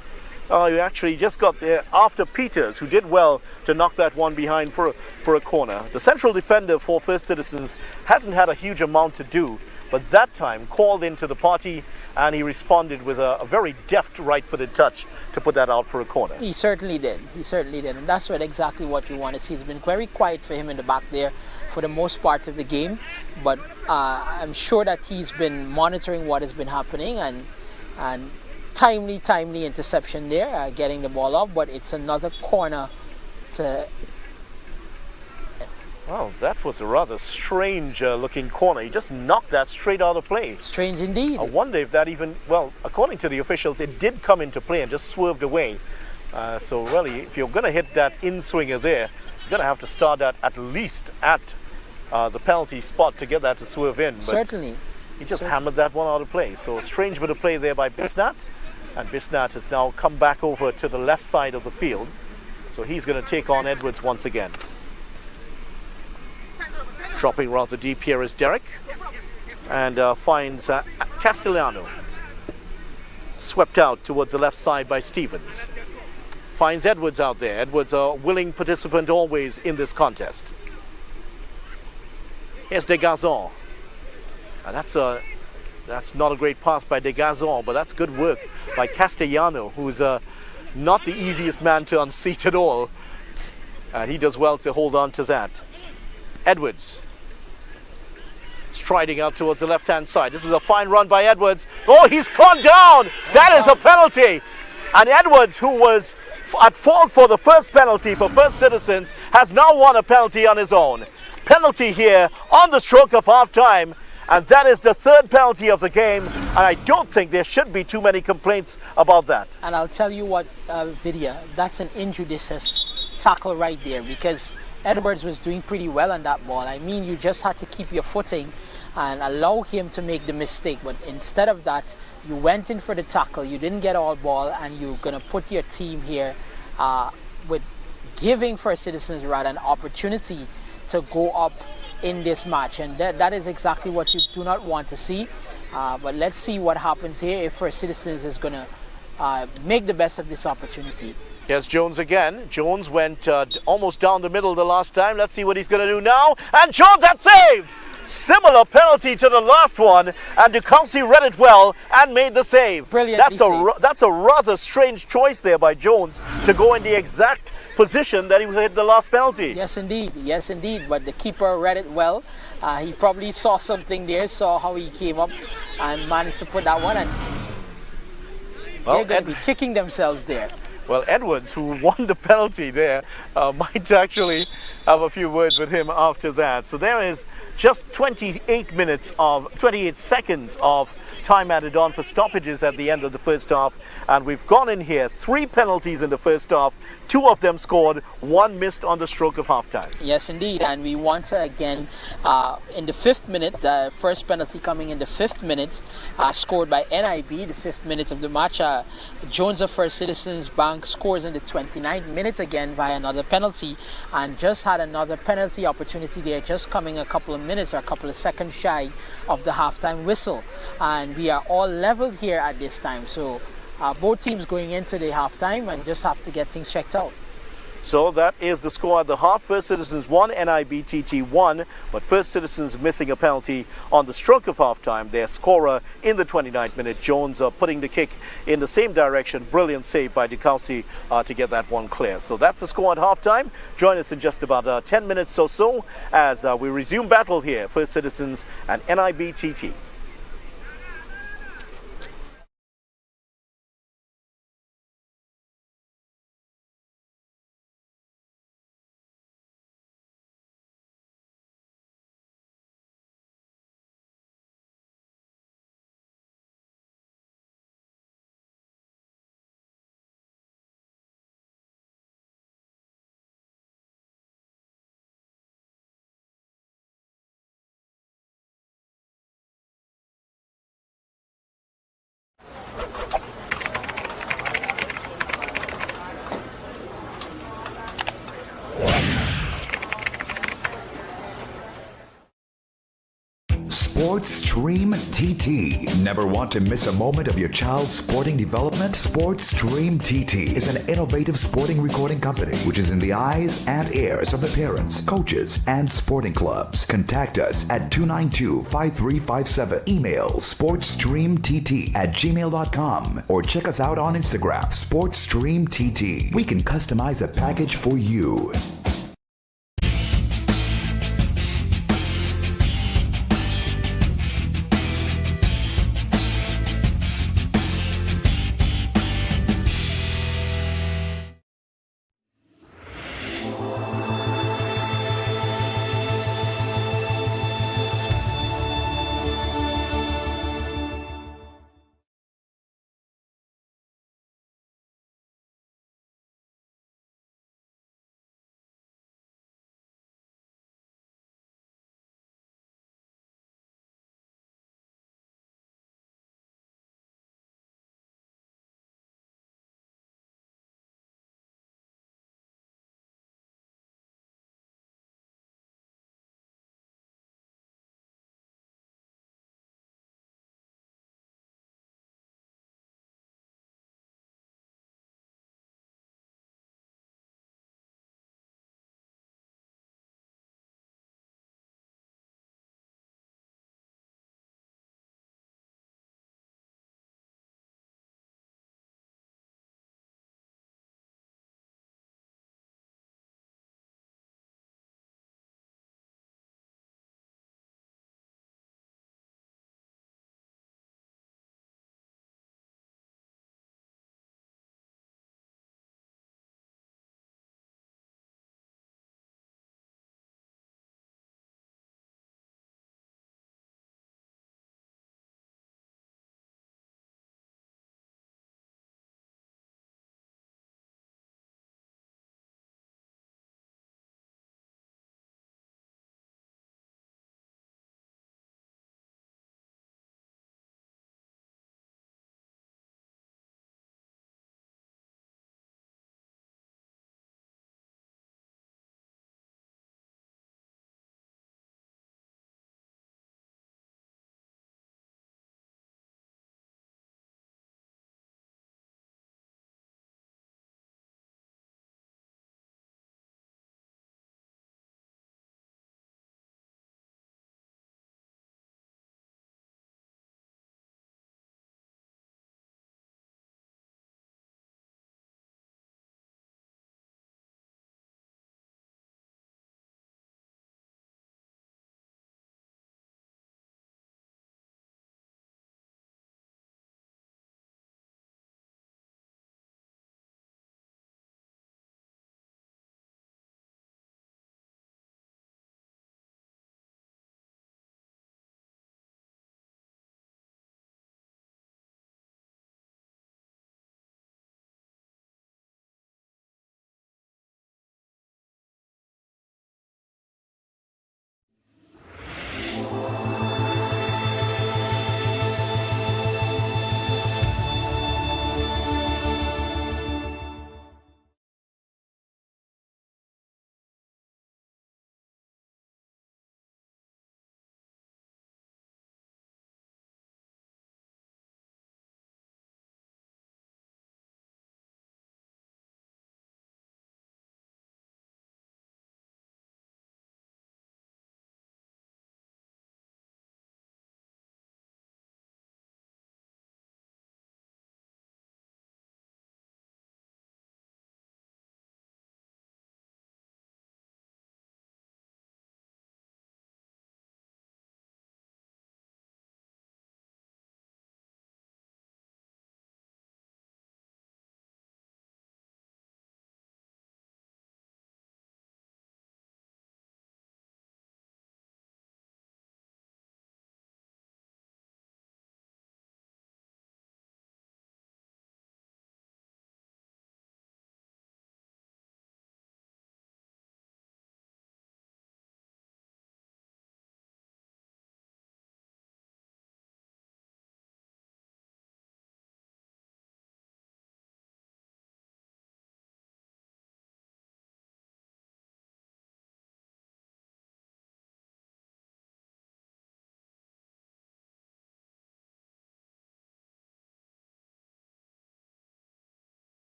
He actually just got there after Peters, who did well to knock that one behind for a corner. The central defender for First Citizens hasn't had a huge amount to do, but that time called into the party, and he responded with a very deft right-footed touch to put that out for a corner. He certainly did. He certainly did. And that's exactly what you want to see. It's been very quiet for him in the back there for the most part of the game, but I'm sure that he's been monitoring what has been happening, and timely interception there, getting the ball off, but it's another corner to... Well, that was a rather strange looking corner. He just knocked that straight out of play. Strange indeed. I wonder if that even, well, according to the officials, it did come into play and just swerved away. So really, if you're going to hit that in-swinger there, you're going to have to start that at least at the penalty spot to get that to swerve in. But Certainly. he just hammered that one out of play. So strange bit of play there by Bisnat. And Bisnat has now come back over to the left side of the field. So he's going to take on Edwards once again. Dropping rather deep here is Derek. And finds Castellano. Swept out towards the left side by Stevens. Finds Edwards out there. Edwards a willing participant always in this contest. Here's Degazon. That's not a great pass by Degazon, but that's good work by Castellano, who's not the easiest man to unseat at all. And he does well to hold on to that. Edwards. Striding out towards the left-hand side. This is a fine run by Edwards. Oh, he's gone down! That is a penalty! And Edwards, who was at fault for the first penalty for First Citizens, has now won a penalty on his own. Penalty here on the stroke of half-time. And that is the third penalty of the game. And I don't think there should be too many complaints about that. And I'll tell you what, Vidya, that's an injudicious tackle right there, because Edwards was doing pretty well on that ball. I mean, you just had to keep your footing and allow him to make the mistake. But instead of that, you went in for the tackle, you didn't get all ball, and you're going to put your team here with giving First Citizens rather an opportunity to go up in this match. And that is exactly what you do not want to see. But let's see what happens here if First Citizens is going to make the best of this opportunity. Here's Jones again. Jones went almost down the middle the last time. Let's see what he's going to do now. And Jones had saved! Similar penalty to the last one, and DeCouncy read it well and made the save. Brilliantly saved. That's a rather strange choice there by Jones to go in the exact position that he hit the last penalty. Yes, indeed. Yes, indeed. But the keeper read it well. He probably saw something there, saw how he came up and managed to put that one. And they're going to be kicking themselves there. Well, Edwards, who won the penalty there, might actually have a few words with him after that. So there is just 28 seconds of time added on for stoppages at the end of the first half. And we've gone in here, 3 penalties in the first half. 2 of them scored, 1 missed on the stroke of halftime. Yes, indeed. And we once again, in the 5th minute, the first penalty coming in the 5th minute, scored by NIB, the 5th minute of the match. Jones of First Citizens Bank scores in the 29th minute again by another penalty, and just had another penalty opportunity there, just coming a couple of minutes or a couple of seconds shy of the halftime whistle. And we are all leveled here at this time. So both teams going into the halftime and just have to get things checked out. So that is the score at the half. First Citizens 1, NIBTT 1, but First Citizens missing a penalty on the stroke of halftime. Their scorer in the 29th minute, Jones, putting the kick in the same direction. Brilliant save by DeCouncy to get that one clear. So that's the score at halftime. Join us in just about 10 minutes or so as we resume battle here. First Citizens and NIBTT. Sports Stream TT. Never want to miss a moment of your child's sporting development? Sports Stream TT is an innovative sporting recording company which is in the eyes and ears of the parents, coaches, and sporting clubs. Contact us at 292-5357. Email sportsstreamtt@gmail.com or check us out on Instagram, Sports Stream TT. We can customize a package for you.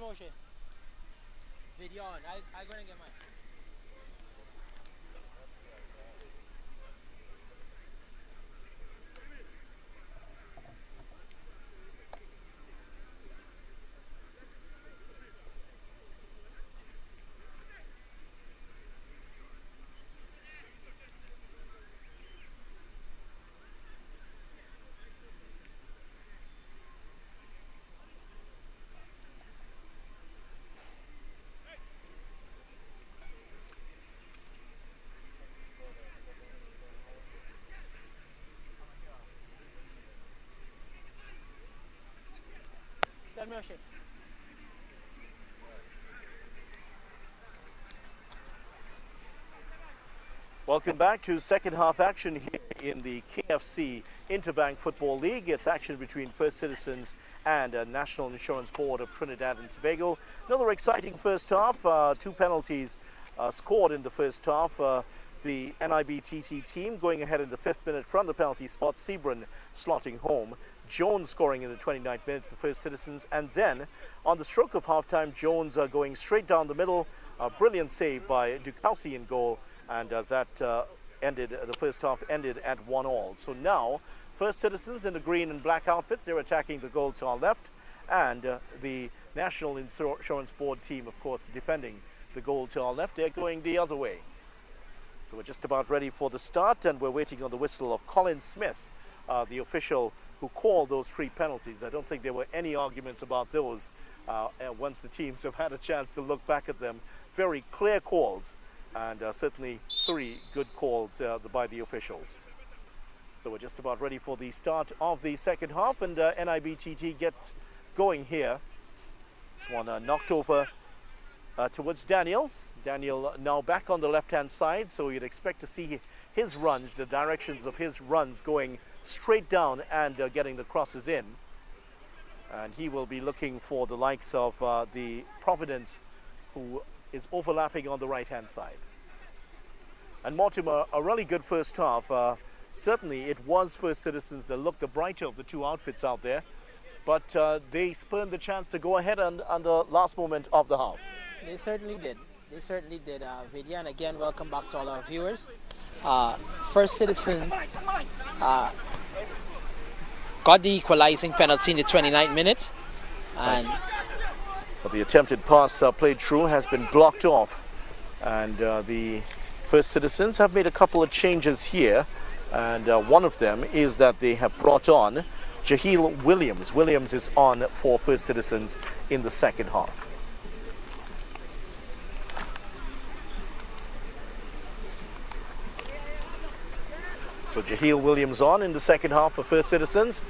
Moshe. Video on. I'll go and get mine. Tell me, Moshe. Welcome back to second half action here in the KFC Interbank Football League. It's action between First Citizens and National Insurance Board of Trinidad and Tobago. Another exciting first half. 2 penalties scored in the first half. The NIB team going ahead in the 5th minute from the penalty spot. Sebron slotting home. Jones scoring in the 29th minute for First Citizens. And then on the stroke of halftime, Jones going straight down the middle. A brilliant save by Dukowski in goal. And that ended, the first half ended at 1-1. So now, First Citizens in the green and black outfits, they're attacking the goal to our left. And the National Insurance Board team, of course, defending the goal to our left. They're going the other way. So we're just about ready for the start, and we're waiting on the whistle of Colin Smith, the official who called those 3 penalties. I don't think there were any arguments about those once the teams have had a chance to look back at them. Very clear calls. And certainly 3 good calls by the officials. So we're just about ready for the start of the second half, and NIBTT gets going here. This one knocked over towards Daniel. Daniel now back on the left-hand side, so you'd expect to see his runs, the directions of his runs going straight down and getting the crosses in. And he will be looking for the likes of the Providence, who is overlapping on the right-hand side. And Mortimer, a really good first half. Certainly it was First Citizens that looked the brighter of the 2 outfits out there, but they spurned the chance to go ahead on the last moment of the half. They certainly did. They certainly did, Vidya. And again, welcome back to all our viewers. First Citizen got the equalizing penalty in the 29th minute. And but the attempted pass played through has been blocked off, and the First Citizens have made a couple of changes here, and one of them is that they have brought on Jaheel Williams. Williams is on for First Citizens in the second half. So Jaheel Williams on in the second half for First Citizens,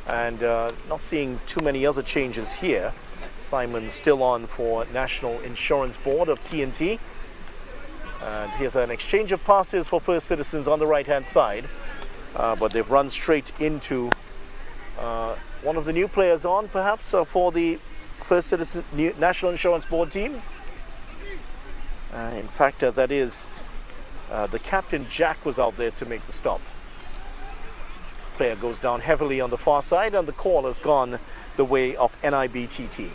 and not seeing too many other changes here. Simon still on for National Insurance Board of TNT. And here's an exchange of passes for First Citizens on the right-hand side. But they've run straight into one of the new players on, perhaps, for the First Citizen National Insurance Board team. In fact, that is the captain, Jack, was out there to make the stop. Player goes down heavily on the far side, and the call has gone the way of NIBTT.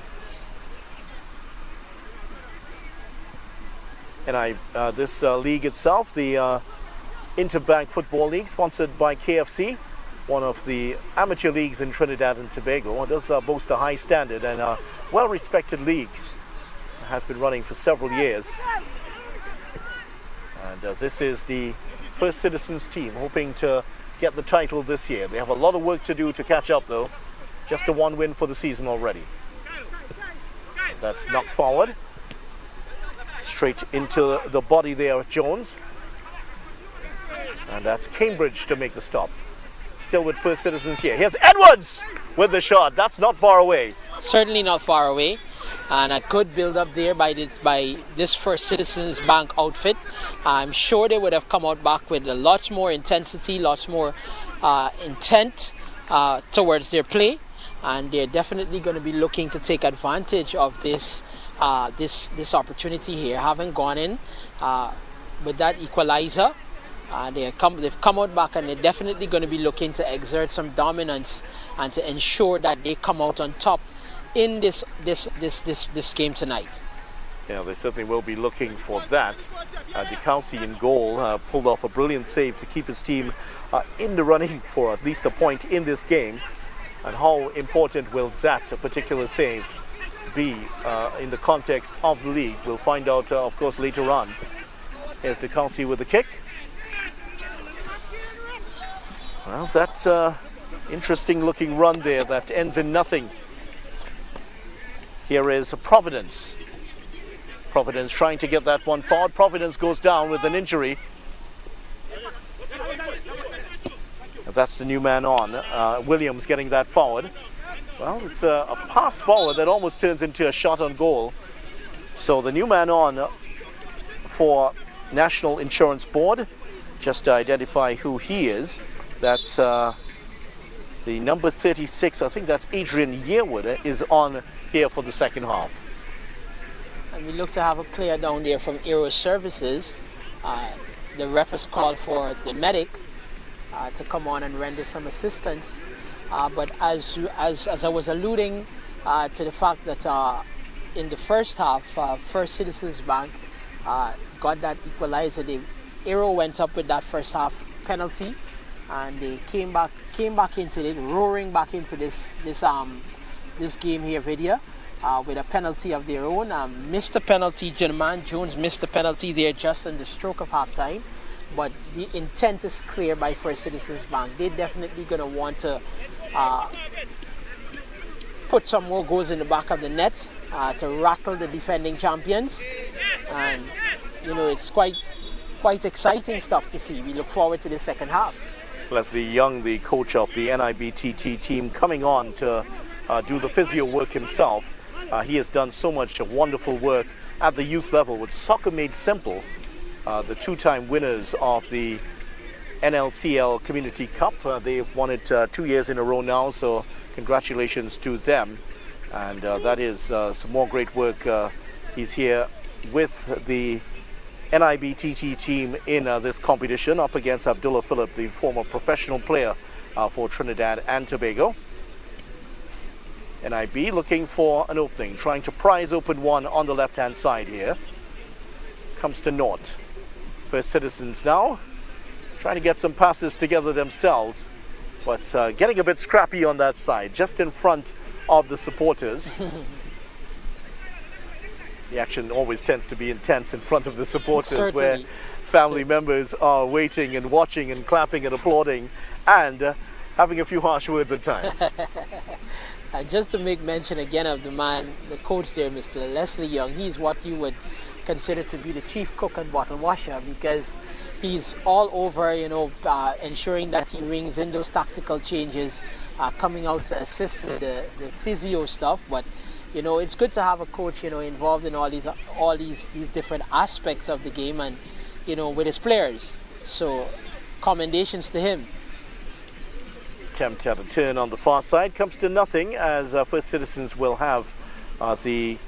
This league itself, the Interbank Football League, sponsored by KFC, one of the amateur leagues in Trinidad and Tobago. It does boast a high standard and a well-respected league. It has been running for several years. And this is the First Citizens team hoping to get the title this year. They have a lot of work to do to catch up, though. Just the 1 win for the season already. That's knocked forward. Straight into the body there of Jones. And that's Cambridge to make the stop. Still with First Citizens here. Here's Edwards with the shot. That's not far away. Certainly not far away. And a good build-up there by this First Citizens Bank outfit. I'm sure they would have come out back with a lot more intensity, lots more intent towards their play. And they're definitely going to be looking to take advantage of this this opportunity here, having gone in with that equalizer. They've come out back, and they're definitely going to be looking to exert some dominance and to ensure that they come out on top in this game tonight. Yeah, they certainly will be looking for that. DeCalci in goal pulled off a brilliant save to keep his team in the running for at least a point in this game. And how important will that particular save be in the context of the league? We'll find out, of course, later on. Here's DeCalci with the kick. Well, that's an interesting looking run there that ends in nothing. Here is Providence. Providence trying to get that one forward. Providence goes down with an injury. That's the new man on. Williams getting that forward. Well, it's a pass forward that almost turns into a shot on goal. So the new man on for National Insurance Board, just to identify who he is. That's the number 36, I think that's Adrian Yearwood, is on here for the second half. And we look to have a player down there from Aero Services. The ref has called for the medic to come on and render some assistance. But as I was alluding to the fact that in the first half, First Citizens Bank got that equalizer. Aero went up with that first half penalty, and they came back into it, roaring back into this game here, Vidya, with a penalty of their own. Missed the penalty. Jermaine Jones missed the penalty there just in the stroke of half time. But the intent is clear by First Citizens Bank. They're definitely going to want to put some more goals in the back of the net to rattle the defending champions. And, you know, it's quite exciting stuff to see. We look forward to the second half. Leslie Young, the coach of the NIBTT team, coming on to do the physio work himself. He has done so much wonderful work at the youth level with Soccer Made Simple, the two-time winners of the NLCL Community Cup. They've won it 2 years in a row now, so congratulations to them. And that is some more great work. He's here with the NIBTT team in this competition up against Abdullah Phillip, the former professional player for Trinidad and Tobago. NIB looking for an opening, trying to prize open one on the left-hand side here. Comes to naught. First Citizens now trying to get some passes together themselves, but getting a bit scrappy on that side, just in front of the supporters. The action always tends to be intense in front of the supporters. Certainly. Where family members are waiting and watching and clapping and applauding and having a few harsh words at times. Just to make mention again of the coach there, Mr. Leslie Young, he's what you would consider to be the chief cook and bottle washer, because he's all over, you know, ensuring that he rings in those tactical changes, coming out to assist with the physio stuff. But you know, it's good to have a coach, you know, involved in all these different aspects of the game, and you know, with his players. So commendations to him. Attempt at a turn on the far side comes to nothing, as First Citizens will have the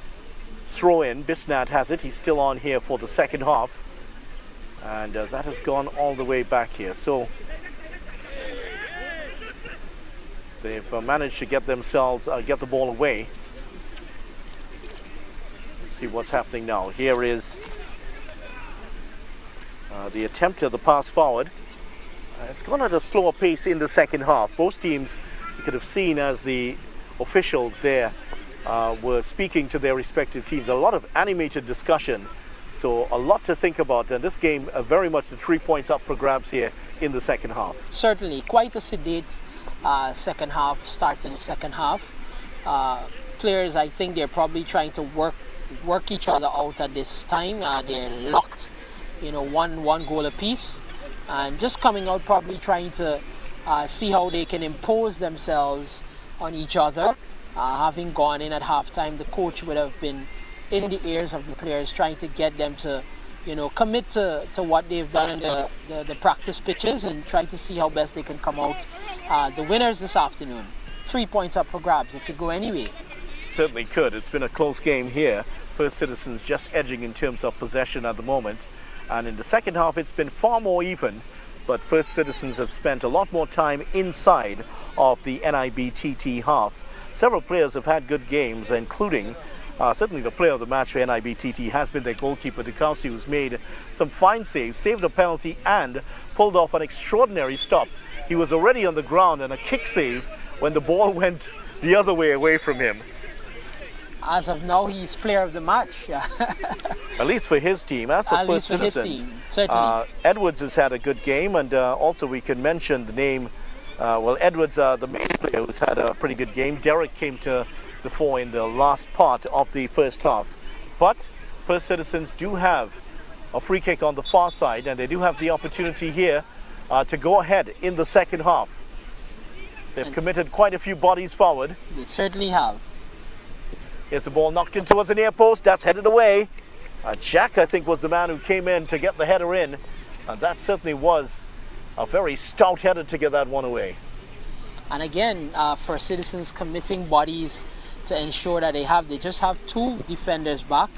throw in. Bisnat has it. He's still on here for the second half, and that has gone all the way back here. So they've managed to get themselves get the ball away. Let's see what's happening now. Here is the attempt at the pass forward. It's gone at a slower pace in the second half. Both teams, you could have seen as the officials there were speaking to their respective teams. A lot of animated discussion, so a lot to think about. And this game, very much the 3 points up for grabs here in the second half. Certainly, quite a sedate second half, start to the second half. Players, I think they're probably trying to work each other out at this time. They're locked, you know, one goal apiece. And just coming out, probably trying to see how they can impose themselves on each other. Having gone in at halftime, the coach would have been in the ears of the players, trying to get them to, you know, commit to what they've done in the practice pitches, and try to see how best they can come out the winners this afternoon. 3 points up for grabs. It could go anyway. Certainly could. It's been a close game here. First Citizens just edging in terms of possession at the moment. And in the second half, it's been far more even, but First Citizens have spent a lot more time inside of the NIBTT half several players have had good games, including certainly the player of the match for NIBTT has been their goalkeeper, Dukowski, who's made some fine saves, saved a penalty, and pulled off an extraordinary stop. He was already on the ground and a kick save when the ball went the other way away from him. As of now, he's player of the match. At least for his team. As for First Citizens, Edwards has had a good game, and also we can mention the name. Well, Edwards, the main player, who's had a pretty good game. Derek came to the fore in the last part of the first half. But First Citizens do have a free kick on the far side, and they do have the opportunity here to go ahead in the second half. They've committed quite a few bodies forward. They certainly have. Here's the ball knocked in towards the near post. That's headed away. Jack, I think, was the man who came in to get the header in. And that certainly was a very stout header to get that one away. And again, for Citizens committing bodies to ensure that they just have two defenders back.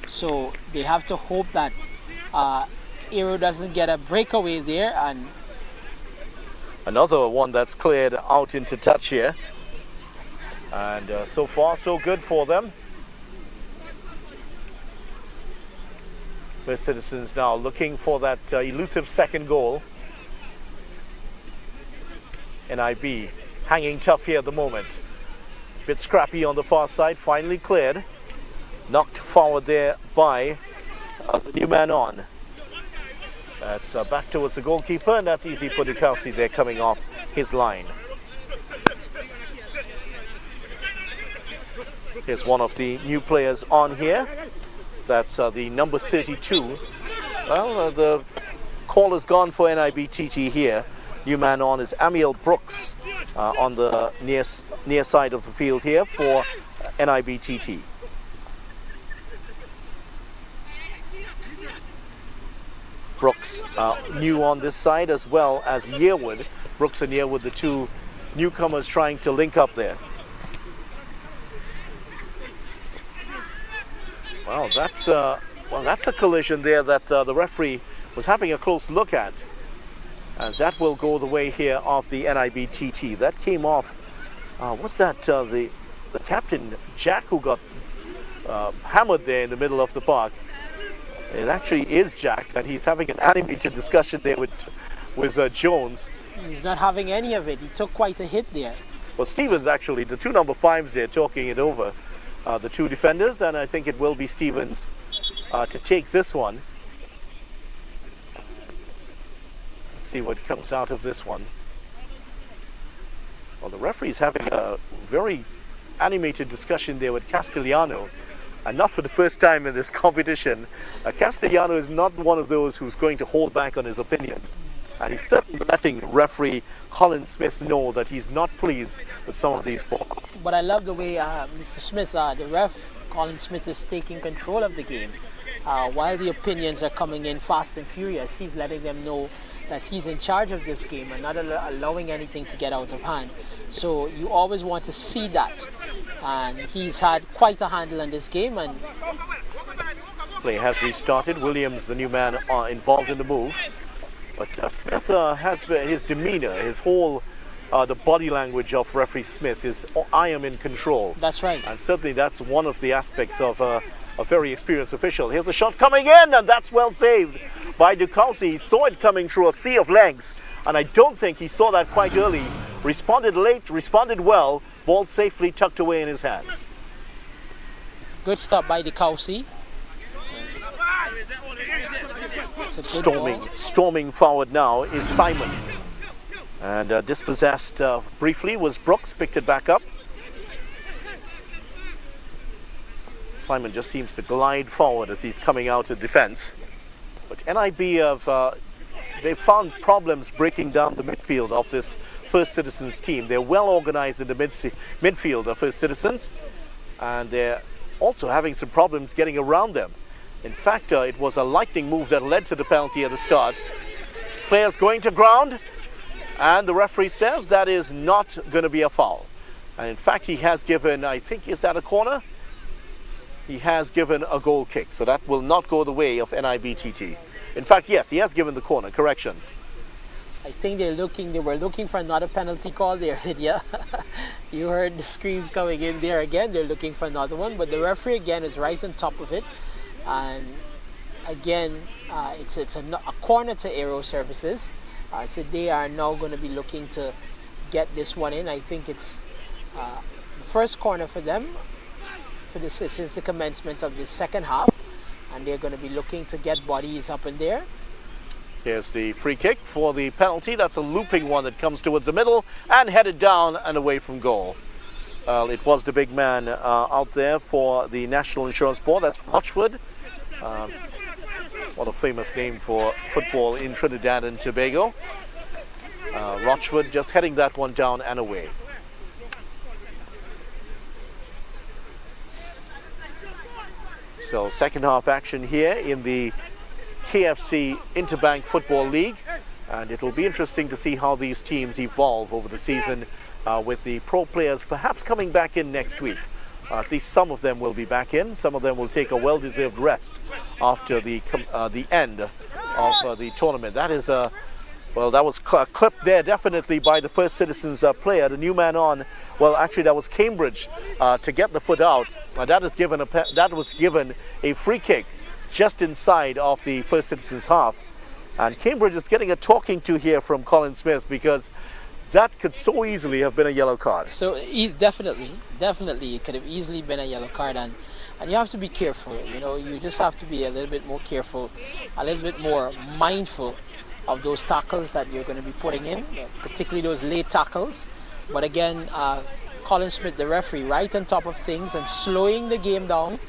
So they have to hope that Aero doesn't get a breakaway there. And another one that's cleared out into touch here. And so far, so good for them. First Citizens now looking for that elusive second goal. NIB hanging tough here at the moment. Bit scrappy on the far side, finally cleared. Knocked forward there by the new man on. That's back towards the goalkeeper, and that's easy for Dukowski there coming off his line. Here's one of the new players on here. That's the number 32. Well, the call is gone for NIBTT here. New man on is Amiel Brooks on the near side of the field here for NIBTT. Brooks new on this side, as well as Yearwood. Brooks and Yearwood, the two newcomers trying to link up there. Well, that's a collision there that the referee was having a close look at. And that will go the way here of the NIBTT. That came off, what's that, the captain, Jack, who got hammered there in the middle of the park. It actually is Jack, and he's having an animated discussion there with Jones. He's not having any of it. He took quite a hit there. Well, Stevens actually, the two number 5s there talking it over. The two defenders, and I think it will be Stevens to take this one. Let's see what comes out of this one. Well, the referee's having a very animated discussion there with Castellano, and not for the first time in this competition. Castellano is not one of those who's going to hold back on his opinions. And he's certainly letting referee Colin Smith know that he's not pleased with some of these calls. But I love the way Mr. Smith, the ref, Colin Smith, is taking control of the game. While the opinions are coming in fast and furious, he's letting them know that he's in charge of this game and not allowing anything to get out of hand. So you always want to see that. And he's had quite a handle on this game. And play has restarted. Williams, the new man, involved in the move. But Smith has been, his demeanor, his whole, the body language of referee Smith is, I am in control. That's right. And certainly that's one of the aspects of a very experienced official. Here's the shot coming in, and that's well saved by Dukowski. He saw it coming through a sea of legs, and I don't think he saw that quite early. Responded late, responded well, ball safely tucked away in his hands. Good stop by Dukowski. Storming forward now is Simon, and dispossessed briefly was Brooks, picked it back up. Simon just seems to glide forward as he's coming out of defense, but NIB they've found problems breaking down the midfield of this First Citizens team. They're well organized in the midfield of First Citizens, and they're also having some problems getting around them. In fact, it was a lightning move that led to the penalty at the start. Players going to ground, and the referee says that is not going to be a foul. And in fact, he has given, I think, is that a corner? He has given a goal kick, so that will not go the way of NIBTT. In fact, yes, he has given the corner, correction. I think they were looking for another penalty call there, Lydia. You heard the screams coming in there again. They're looking for another one, but the referee again is right on top of it. And again, it's a corner to Aero Services. So they are now going to be looking to get this one in. I think it's the first corner for them. This is the commencement of the second half, and they're going to be looking to get bodies up in there. Here's the free kick for the penalty. That's a looping one that comes towards the middle and headed down and away from goal. It was the big man out there for the National Insurance Board. That's Rochwood. What a famous name for football in Trinidad and Tobago. Rochwood just heading that one down and away. So second half action here in the KFC Interbank Football League, and it will be interesting to see how these teams evolve over the season, with the pro players perhaps coming back in next week. At least some of them will be back in. Some of them will take a well-deserved rest after the end of the tournament. That is well, that was clipped there definitely by the First Citizens player, the new man on. Well, actually, that was Cambridge to get the foot out. That was given a free kick just inside of the First Citizens half. And Cambridge is getting a talking to here from Colin Smith, because that could so easily have been a yellow card. So definitely it could have easily been a yellow card, and you have to be careful. You know, you just have to be a little bit more careful, a little bit more mindful of those tackles that you're going to be putting in, particularly those late tackles. But again, Colin Smith, the referee, right on top of things and slowing the game down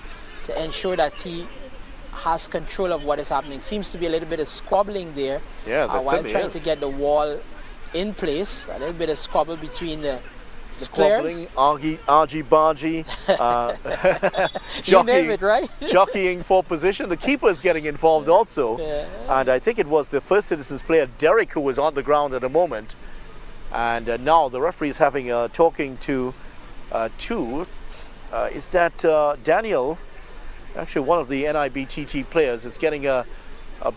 to ensure that he has control of what is happening. Seems to be a little bit of squabbling there, while trying to get the wall in place. A little bit of squabble between the squabbling, players. argy-bargy, You name it, right? jockeying for position. The keeper is getting involved also. Yeah. And I think it was the First Citizens player, Derek, who was on the ground at the moment. And now the referee is having a talking to is that Daniel? Actually, one of the NIBTT players is getting a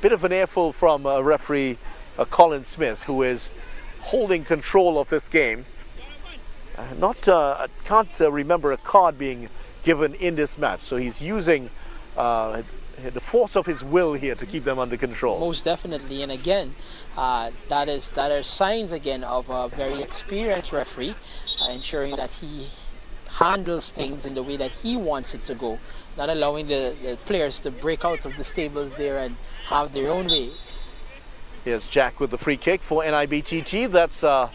bit of an earful from referee Colin Smith, who is holding control of this game. Can't remember a card being given in this match, so he's using the force of his will here to keep them under control. Most definitely, and again, that are signs again of a very experienced referee, ensuring that he handles things in the way that he wants it to go, not allowing the players to break out of the stables there and have their own way. Here's Jack with the free kick for NIBTT. That's the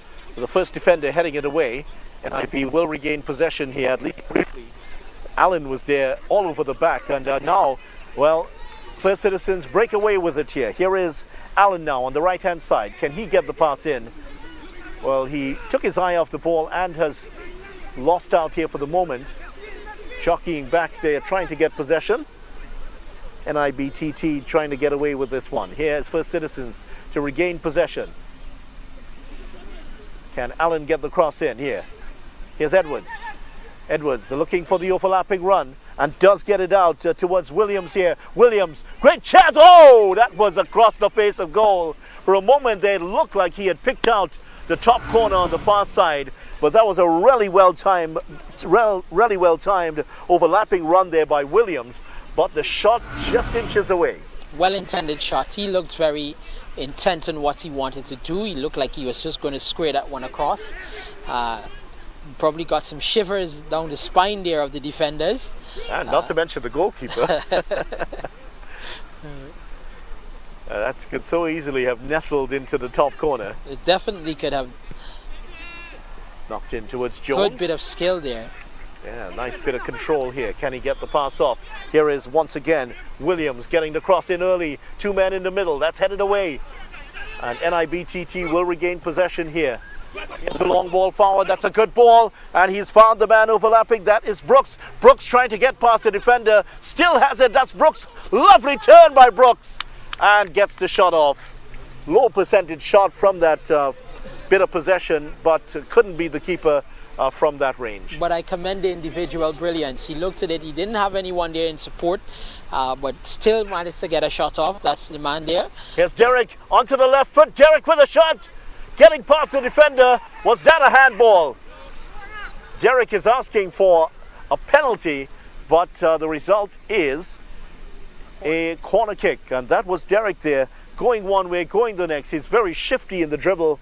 first defender heading it away. NIB will regain possession here, at least briefly. Allen was there all over the back, and now, well, First Citizens break away with it here. Here is Allen now on the right-hand side. Can he get the pass in? Well, he took his eye off the ball and has lost out here for the moment. Jockeying back there, trying to get possession. NIBTT trying to get away with this one. Here's First Citizens to regain possession. Can Allen get the cross in here? Here's Edwards. Edwards looking for the overlapping run and does get it out towards Williams here. Williams, great chance. Oh, that was across the face of goal. For a moment there, it looked like he had picked out the top corner on the far side, but that was a really well timed overlapping run there by Williams, but the shot just inches away. Well-intended shot. He looked very intent on what he wanted to do. He looked like he was just going to square that one across. Probably got some shivers down the spine there of the defenders. And not to mention the goalkeeper. That could so easily have nestled into the top corner. It definitely could have. Knocked in towards Jones. Good bit of skill there. Yeah, nice bit of control here. Can he get the pass off? Here is once again Williams getting the cross in early. Two men in the middle. That's headed away. And NIBTT will regain possession here. Here's the long ball forward. That's a good ball. And he's found the man overlapping. That is Brooks. Brooks trying to get past the defender. Still has it. That's Brooks. Lovely turn by Brooks. And gets the shot off. Low percentage shot from that bit of possession, but couldn't be the keeper from that range. But I commend the individual brilliance. He looked at it. He didn't have anyone there in support. but still managed to get a shot off. That's the man there. Here's Derek onto the left foot. Derek with a shot. Getting past the defender. Was that a handball? Derek is asking for a penalty, but the result is a corner kick. And that was Derek there, going one way, going the next. He's very shifty in the dribble.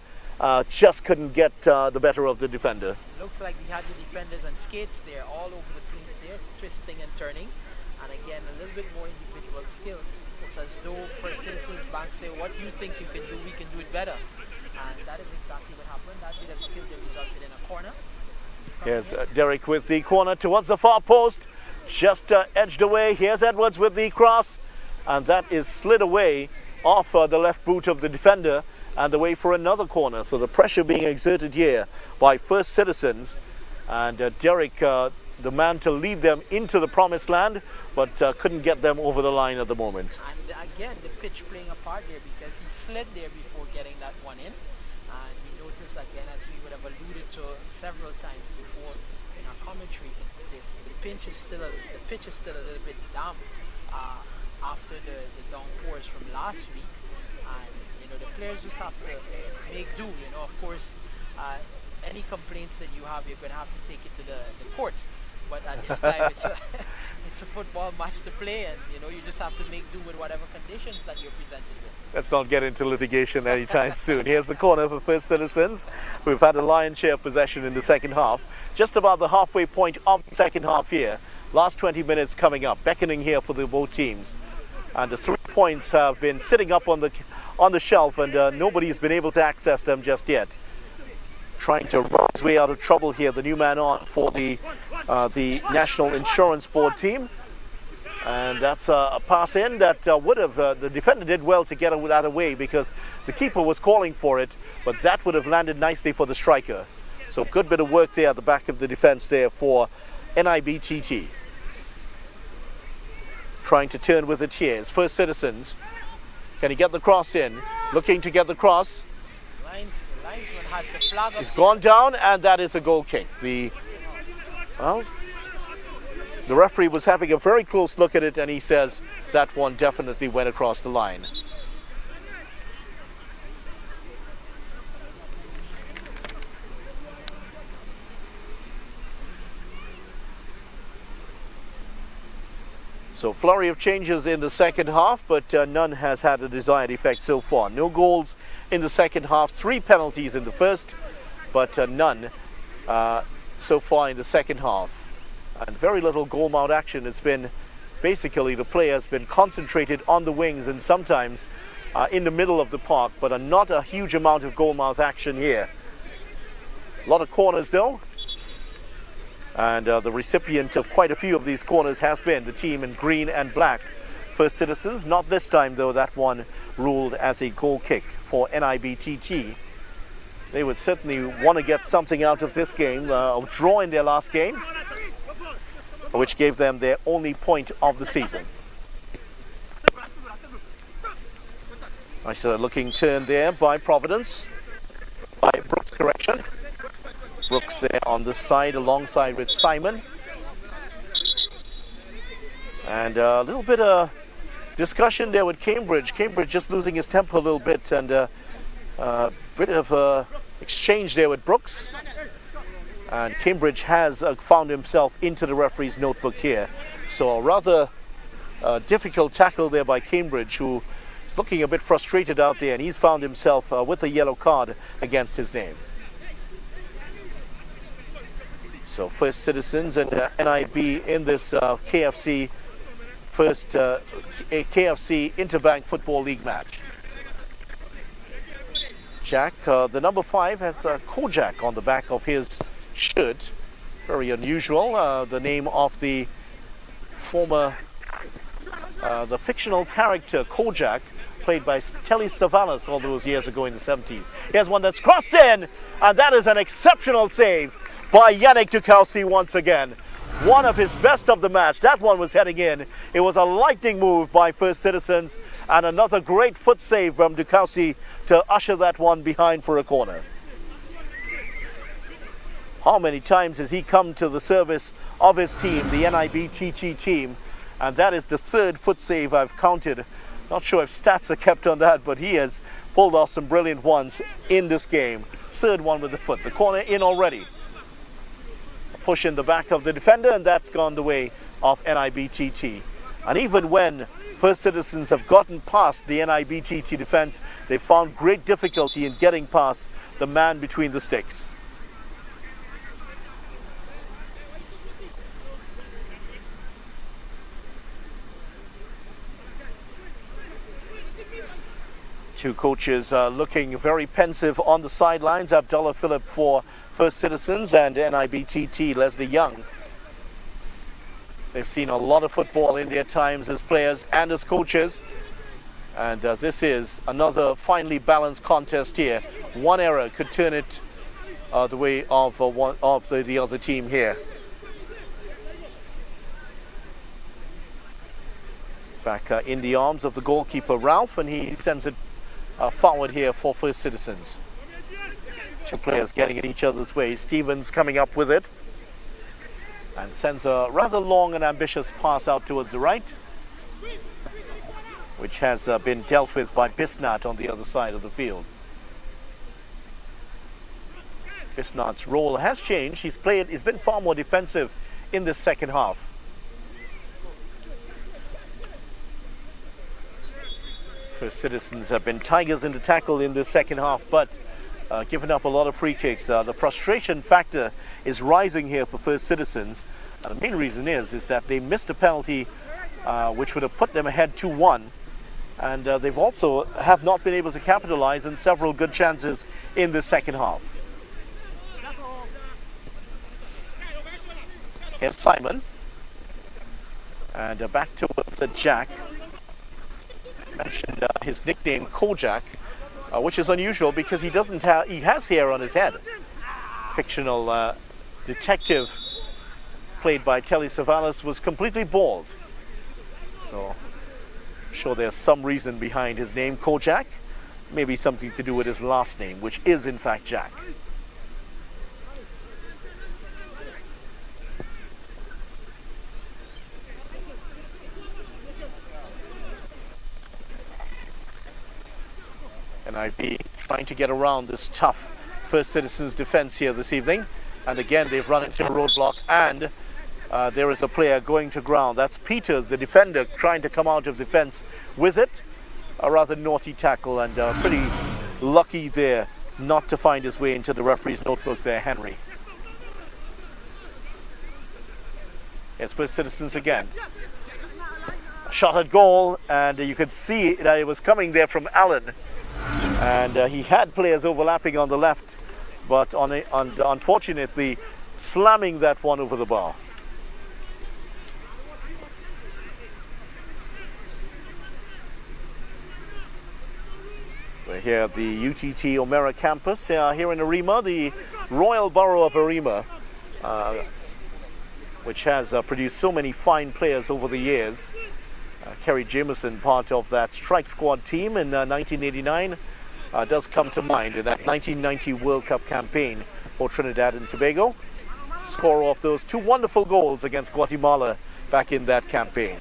Just couldn't get the better of the defender. Looks like he had the defenders on skates there, all over the place there, twisting and turning. And again, a little bit more individual skill. It's as though First Citizens Bank say, what you think you can do, we can do it better. And that is exactly what happened. That bit of skill that resulted in a corner. Here's Derek with the corner towards the far post. Just edged away. Here's Edwards with the cross. And that is slid away off the left boot of the defender and away for another corner. So the pressure being exerted here by First Citizens. And Derek, the man to lead them into the promised land, but couldn't get them over the line at the moment. And again, the pitch playing a part there, because he slid there before getting that one in. And we noticed again, as we would have alluded to several times before in our commentary, the pitch is still a little bit damp after the downpours from last week. And the players just have to make do. Of course, any complaints that you have, you're going to have to take it to the court. But at this time, it's a football match to play, and you just have to make do with whatever conditions that you're presented with. Let's not get into litigation anytime soon. Here's the corner for First Citizens. We've had a lion's share of possession in the second half. Just about the halfway point of the second half here. Last 20 minutes coming up, beckoning here for the both teams. And the 3 points have been sitting up on the shelf, and nobody's been able to access them just yet. Trying to run his way out of trouble here, the new man on for the National Insurance Board team. And that's a pass in that would have, the defender did well to get that away because the keeper was calling for it, but that would have landed nicely for the striker. So good bit of work there at the back of the defense there for NIBTT. Trying to turn with it here. It's First Citizens. Can he get the cross in? Looking to get the cross. He's gone down, and that is a goal kick. The referee was having a very close look at it, and he says that one definitely went across the line. So flurry of changes in the second half, but none has had a desired effect so far. No goals in the second half, 3 penalties in the first, but none so far in the second half. And very little goal mouth action. It's been basically the play has been concentrated on the wings and sometimes in the middle of the park, but not a huge amount of goal mouth action here. A lot of corners though. And the recipient of quite a few of these corners has been the team in green and black, First Citizens. Not this time though, that one ruled as a goal kick for NIBTT. They would certainly want to get something out of this game, a draw in their last game, which gave them their only point of the season. Nice looking turn there by Providence, by Brooks, correction. Brooks there on the side alongside with Simon. And a little bit of discussion there with Cambridge. Cambridge just losing his temper a little bit, and a bit of exchange there with Brooks. And Cambridge has found himself into the referee's notebook here. So a rather difficult tackle there by Cambridge, who is looking a bit frustrated out there, and he's found himself with a yellow card against his name. So First Citizens and NIB in this KFC Interbank Football League match. Jack, the number 5, has Kojak on the back of his shirt. Very unusual. The name of the former, the fictional character Kojak, played by Telly Savalas all those years ago in the 70s. Here's one that's crossed in, and that is an exceptional save by Yannick Dukowski once again. One of his best of the match. That one was heading in. It was a lightning move by First Citizens, and another great foot save from Dukowski to usher that one behind for a corner. How many times has he come to the service of his team, the NIBTT team, And that is the third foot save I've counted. Not sure if stats are kept on that, but he has pulled off some brilliant ones in this game. Third one with the foot. The corner in already. A push in the back of the defender, and that's gone the way of NIBTT. And even when First Citizens have gotten past the NIBTT defense, they found great difficulty in getting past the man between the sticks. Two coaches looking very pensive on the sidelines. Abdullah Phillip for First Citizens and NIBTT Leslie Young. They've seen a lot of football in their times as players and as coaches. And this is another finely balanced contest here. One error could turn it the way of the other team here. Back in the arms of the goalkeeper Ralph, and he sends it forward here for First Citizens. Two players getting in each other's way. Stevens coming up with it and sends a rather long and ambitious pass out towards the right, which has been dealt with by Bisnat on the other side of the field. Bisnat's role has changed. He's been far more defensive in the second half. First Citizens have been tigers in the tackle in the second half, but given up a lot of free kicks. The frustration factor is rising here for First Citizens. The main reason is that they missed a penalty which would have put them ahead 2-1, and they've also have not been able to capitalize on several good chances in the second half. Here's Simon, and back towards Jack. Mentioned his nickname Kojak, which is unusual because he has hair on his head. Fictional detective played by Telly Savalas was completely bald. So I'm sure there's some reason behind his name Kojak. Maybe something to do with his last name, which is in fact Jack. NIB trying to get around this tough First Citizens defense here this evening, and again they've run into a roadblock, and there is a player going to ground. That's Peters, the defender, trying to come out of defense with it. A rather naughty tackle, and pretty lucky there not to find his way into the referee's notebook there, Henry. Here's First Citizens again. A shot at goal, and you could see that it was coming there from Allen. And he had players overlapping on the left, but unfortunately slamming that one over the bar. We're here at the Utt O'Mera campus here in Arima, the Royal Borough of Arima, which has produced so many fine players over the years. Kerry Jameson, part of that strike squad team in 1989, does come to mind in that 1990 World Cup campaign for Trinidad and Tobago. Scorer of those two wonderful goals against Guatemala back in that campaign.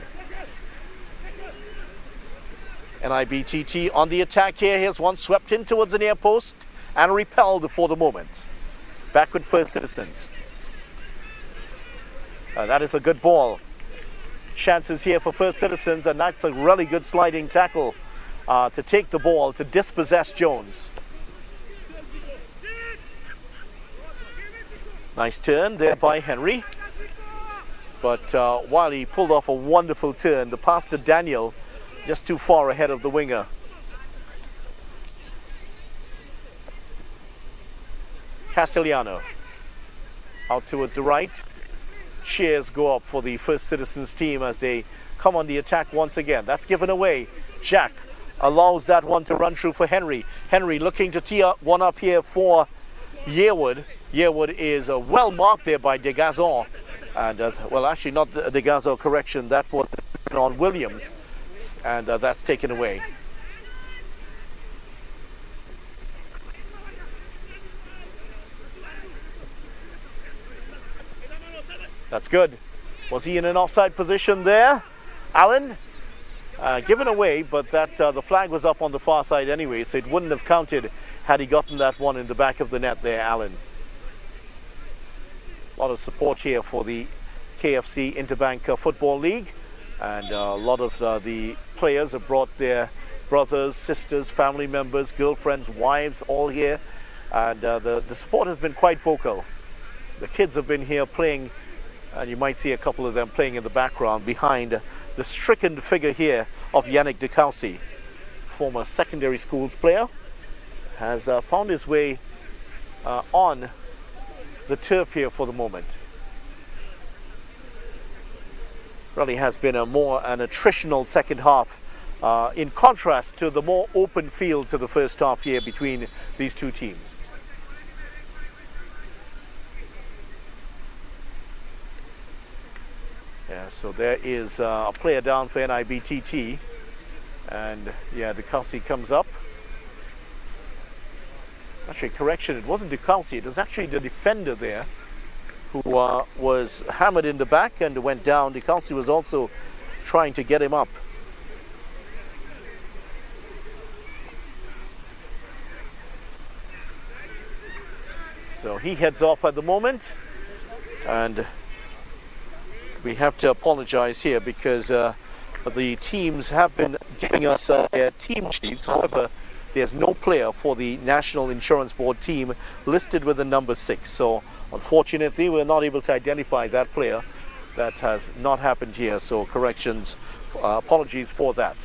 NIBTT on the attack here. Here's one swept in towards the near post and repelled for the moment. Back with First Citizens. That is a good ball. Chances here for First Citizens, and that's a really good sliding tackle to take the ball, to dispossess Jones. Nice turn there by Henry, but while he pulled off a wonderful turn, the pass to Daniel just too far ahead of the winger. Castellano out towards the right. Cheers go up for the First Citizens team as they come on the attack once again. That's given away. Jack allows that one to run through for Henry. Henry looking to tee up one up here for Yearwood. Yearwood is well marked there by Degazon. And, well, actually not Degazon, correction. That was on Williams. And that's taken away. That's good. Was he in an offside position there? Allen given away, but that the flag was up on the far side anyway, so it wouldn't have counted had he gotten that one in the back of the net there, Allen. A lot of support here for the KFC Interbank Football League, and a lot of the players have brought their brothers, sisters, family members, girlfriends, wives, all here, and the support has been quite vocal. The kids have been here playing, and you might see a couple of them playing in the background behind the stricken figure here of Yannick Decaussy, former secondary schools player, has found his way on the turf here for the moment. Really has been an attritional second half, in contrast to the more open field to the first half here between these two teams. Yeah, so there is a player down for NIBTT, and yeah, Decaussy comes up. Actually, correction, it wasn't Decaussy, it was actually the defender there who was hammered in the back and went down. Decaussy was also trying to get him up. So he heads off at the moment, and we have to apologize here because the teams have been giving us their team sheets. However, there's no player for the National Insurance Board team listed with the number 6. So unfortunately, we're not able to identify that player. That has not happened here. So corrections, apologies for that.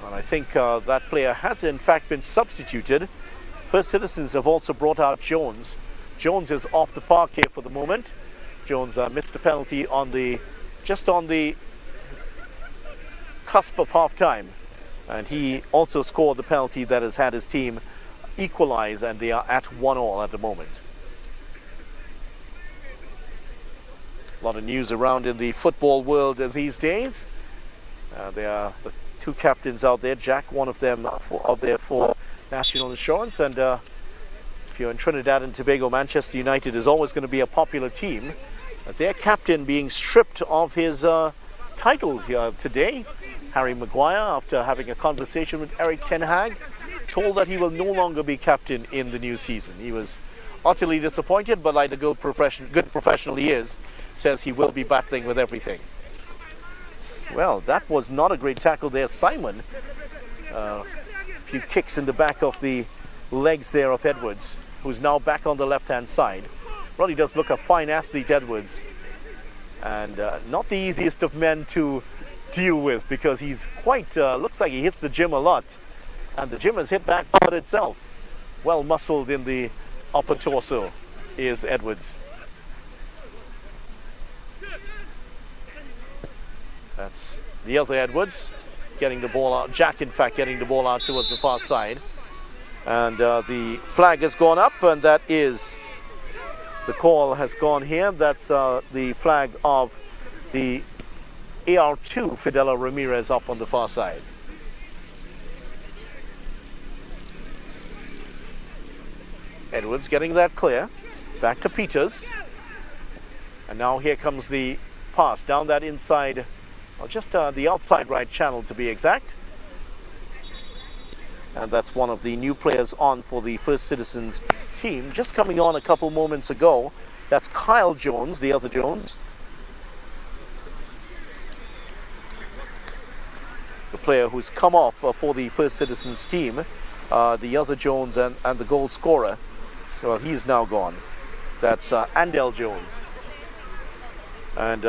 And I think that player has in fact been substituted. First Citizens have also brought out Jones. Jones is off the park here for the moment. Jones missed a penalty just on the cusp of half time, and he also scored the penalty that has had his team equalize, and they are at 1-1 at the moment. A lot of news around in the football world these days. There are the two captains out there. Jack, one of them out there for National Insurance, and if you're in Trinidad and Tobago, Manchester United is always going to be a popular team. Their captain being stripped of his title here today. Harry Maguire, after having a conversation with Eric Ten Hag, told that he will no longer be captain in the new season. He was utterly disappointed, but like the good professional he is, says he will be battling with everything. Well, that was not a great tackle there, Simon. A few kicks in the back of the legs there of Edwards, who's now back on the left-hand side. Really does look a fine athlete, Edwards, and not the easiest of men to deal with, because he's quite looks like he hits the gym a lot, and the gym has hit back hard itself. Well muscled in the upper torso is Edwards. That's the other Edwards getting the ball out. Jack, in fact, getting the ball out towards the far side, and the flag has gone up, and that is the call has gone here. That's the flag of the AR2 Fidela Ramirez up on the far side. Edwards getting that clear. Back to Peters. And now here comes the pass down that inside, well, just the outside right channel to be exact. And that's one of the new players on for the First Citizens team, just coming on a couple moments ago. That's Kyle Jones, the other Jones. The player who's come off for the First Citizens team, the other Jones and the goal scorer. Well, he's now gone. That's Andel Jones. And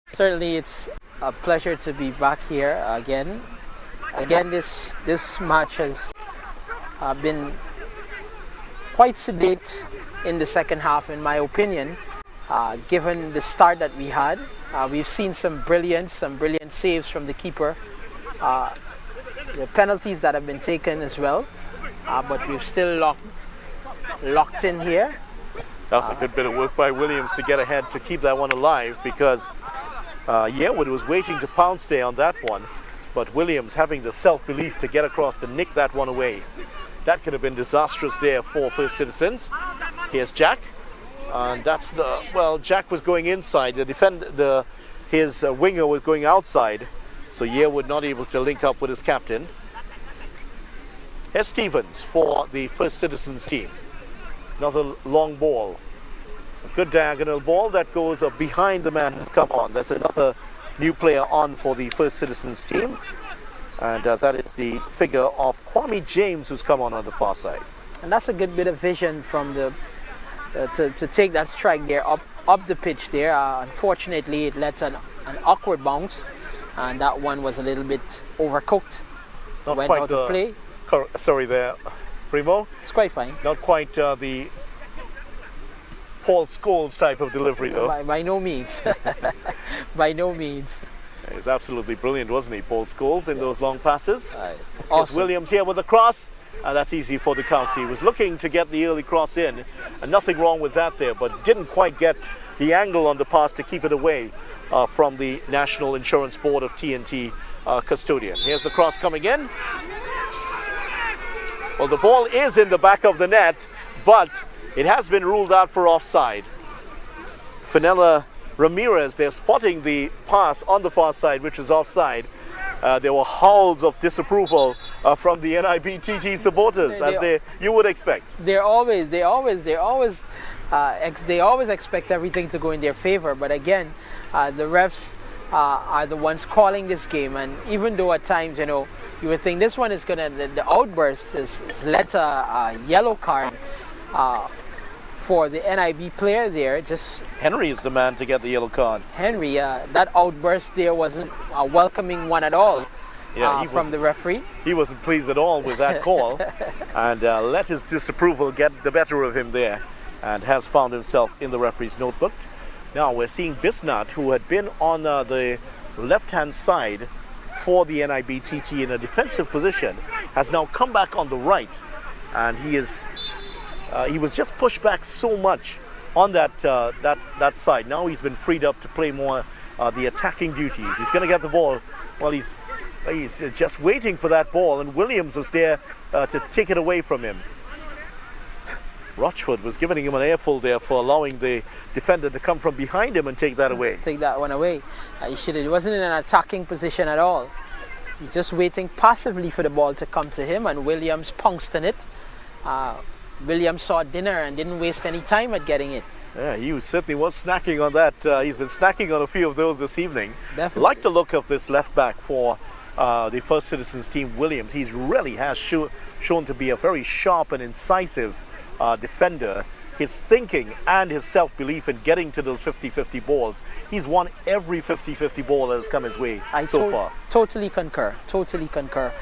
certainly it's a pleasure to be back here again. Again, this match has been quite sedate in the second half, in my opinion, given the start that we had. We've seen some brilliant saves from the keeper, the penalties that have been taken as well, but we've still locked in here. That was a good bit of work by Williams to get ahead to keep that one alive, because Yearwood was waiting to pounce there on that one, but Williams having the self-belief to get across to nick that one away. That could have been disastrous there for First Citizens. Here's Jack, and that's the, well, Jack was going inside. His winger was going outside, so Yearwood not able to link up with his captain. Here's Stevens for the First Citizens team. Another long ball. A good diagonal ball that goes behind the man who's come on. That's another new player on for the First Citizens team. And that is the figure of Kwame James, who's come on the far side. And that's a good bit of vision from the to take that strike there up the pitch there. Unfortunately, it lets an awkward bounce, and that one was a little bit overcooked. Not Went quite out of play. Sorry there, Primo. It's quite fine. Not quite the Paul Scholes type of delivery, though. By no means. By no means. He was absolutely brilliant, wasn't he, Paul Scholes, in those long passes. Awesome. Williams here with the cross, and that's easy for the County. He was looking to get the early cross in, and nothing wrong with that there, but didn't quite get the angle on the pass to keep it away from the National Insurance Board of TNT custodian. Here's the cross coming in. Well, the ball is in the back of the net, but it has been ruled out for offside. Fenella Ramirez, they're spotting the pass on the far side, which is offside. There were howls of disapproval from the NIB TT supporters, as you would expect. They always expect everything to go in their favor. But again, the refs are the ones calling this game, and even though at times, you know, you would think this one is gonna, the outburst is led a yellow card for the NIB player there. Just Henry is the man to get the yellow card. Henry, that outburst there wasn't a welcoming one at all. Yeah, from the referee. He wasn't pleased at all with that call, and let his disapproval get the better of him there, and has found himself in the referee's notebook. Now we're seeing Bisnat, who had been on the left-hand side for the NIB TT in a defensive position, has now come back on the right, and he was just pushed back so much on that side. Now he's been freed up to play more the attacking duties. He's going to get the ball. Well, he's just waiting for that ball, and Williams was there to take it away from him. Rochford was giving him an earful there for allowing the defender to come from behind him and take that away. Take that one away. He wasn't in an attacking position at all. He's just waiting passively for the ball to come to him, and Williams pounced on it. Williams saw dinner and didn't waste any time at getting it. Yeah, he certainly was snacking on that. He's been snacking on a few of those this evening. Definitely. Like the look of this left back for the First Citizens team, Williams. He really has shown to be a very sharp and incisive defender. His thinking and his self-belief in getting to those 50-50 balls. He's won every 50-50 ball that has come his way so far. Totally concur. Totally concur.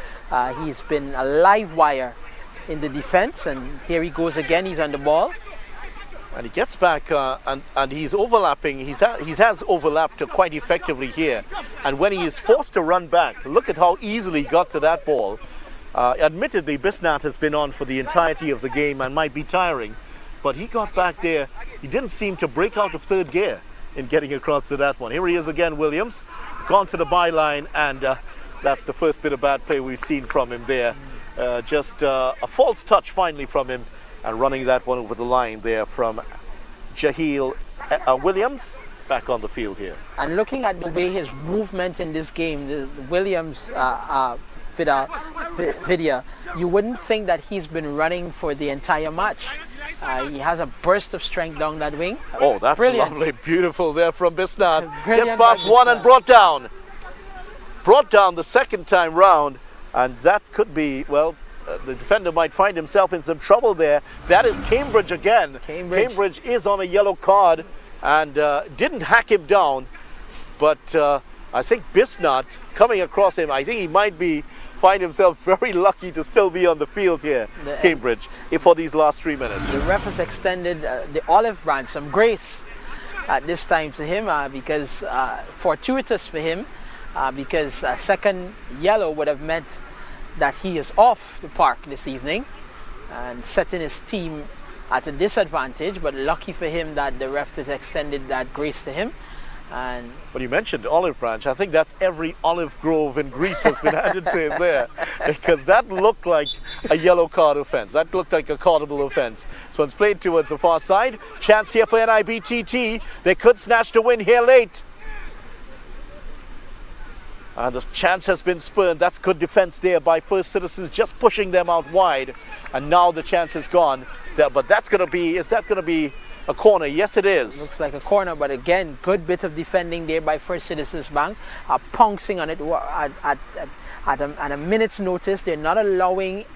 He's been a live wire in the defense, and here he goes again. He's on the ball. And he gets back and he's overlapping. He has overlapped quite effectively here. And when he is forced to run back, look at how easily he got to that ball. Admittedly, Bisnat has been on for the entirety of the game and might be tiring, but he got back there. He didn't seem to break out of third gear in getting across to that one. Here he is again, Williams, gone to the byline, and that's the first bit of bad play we've seen from him there. Just a false touch finally from him, and running that one over the line there from Jahil Williams back on the field here. And looking at the way his movement in this game, the Williams video, you wouldn't think that he's been running for the entire match. He has a burst of strength down that wing. Oh, that's brilliant. Lovely, beautiful there from Bisnat. Brilliant. Gets past one and brought down. Brought down the second time round, and that could be, well, the defender might find himself in some trouble there. That is Cambridge again. Cambridge is on a yellow card and didn't hack him down, but I think Bisnat coming across him, I think he might find himself very lucky to still be on the field here, Cambridge, for these last 3 minutes. The ref has extended the olive branch, some grace at this time to him, because fortuitous for him, because a second yellow would have meant that he is off the park this evening and setting his team at a disadvantage, but lucky for him that the ref has extended that grace to him. And When you mentioned olive branch, I think that's every olive grove in Greece has been added to him there, because that looked like a yellow card offence. That looked like a cardable offence. So it's played towards the far side. Chance here for NIBTT. They could snatch the win here late. And the chance has been spurned. That's good defence there by First Citizens, just pushing them out wide. And now the chance is gone. But that's going to be, is that going to be a corner? Yes, it is. Looks like a corner, but again, good bit of defending there by First Citizens Bank. Pouncing on it at a minute's notice. They're not allowing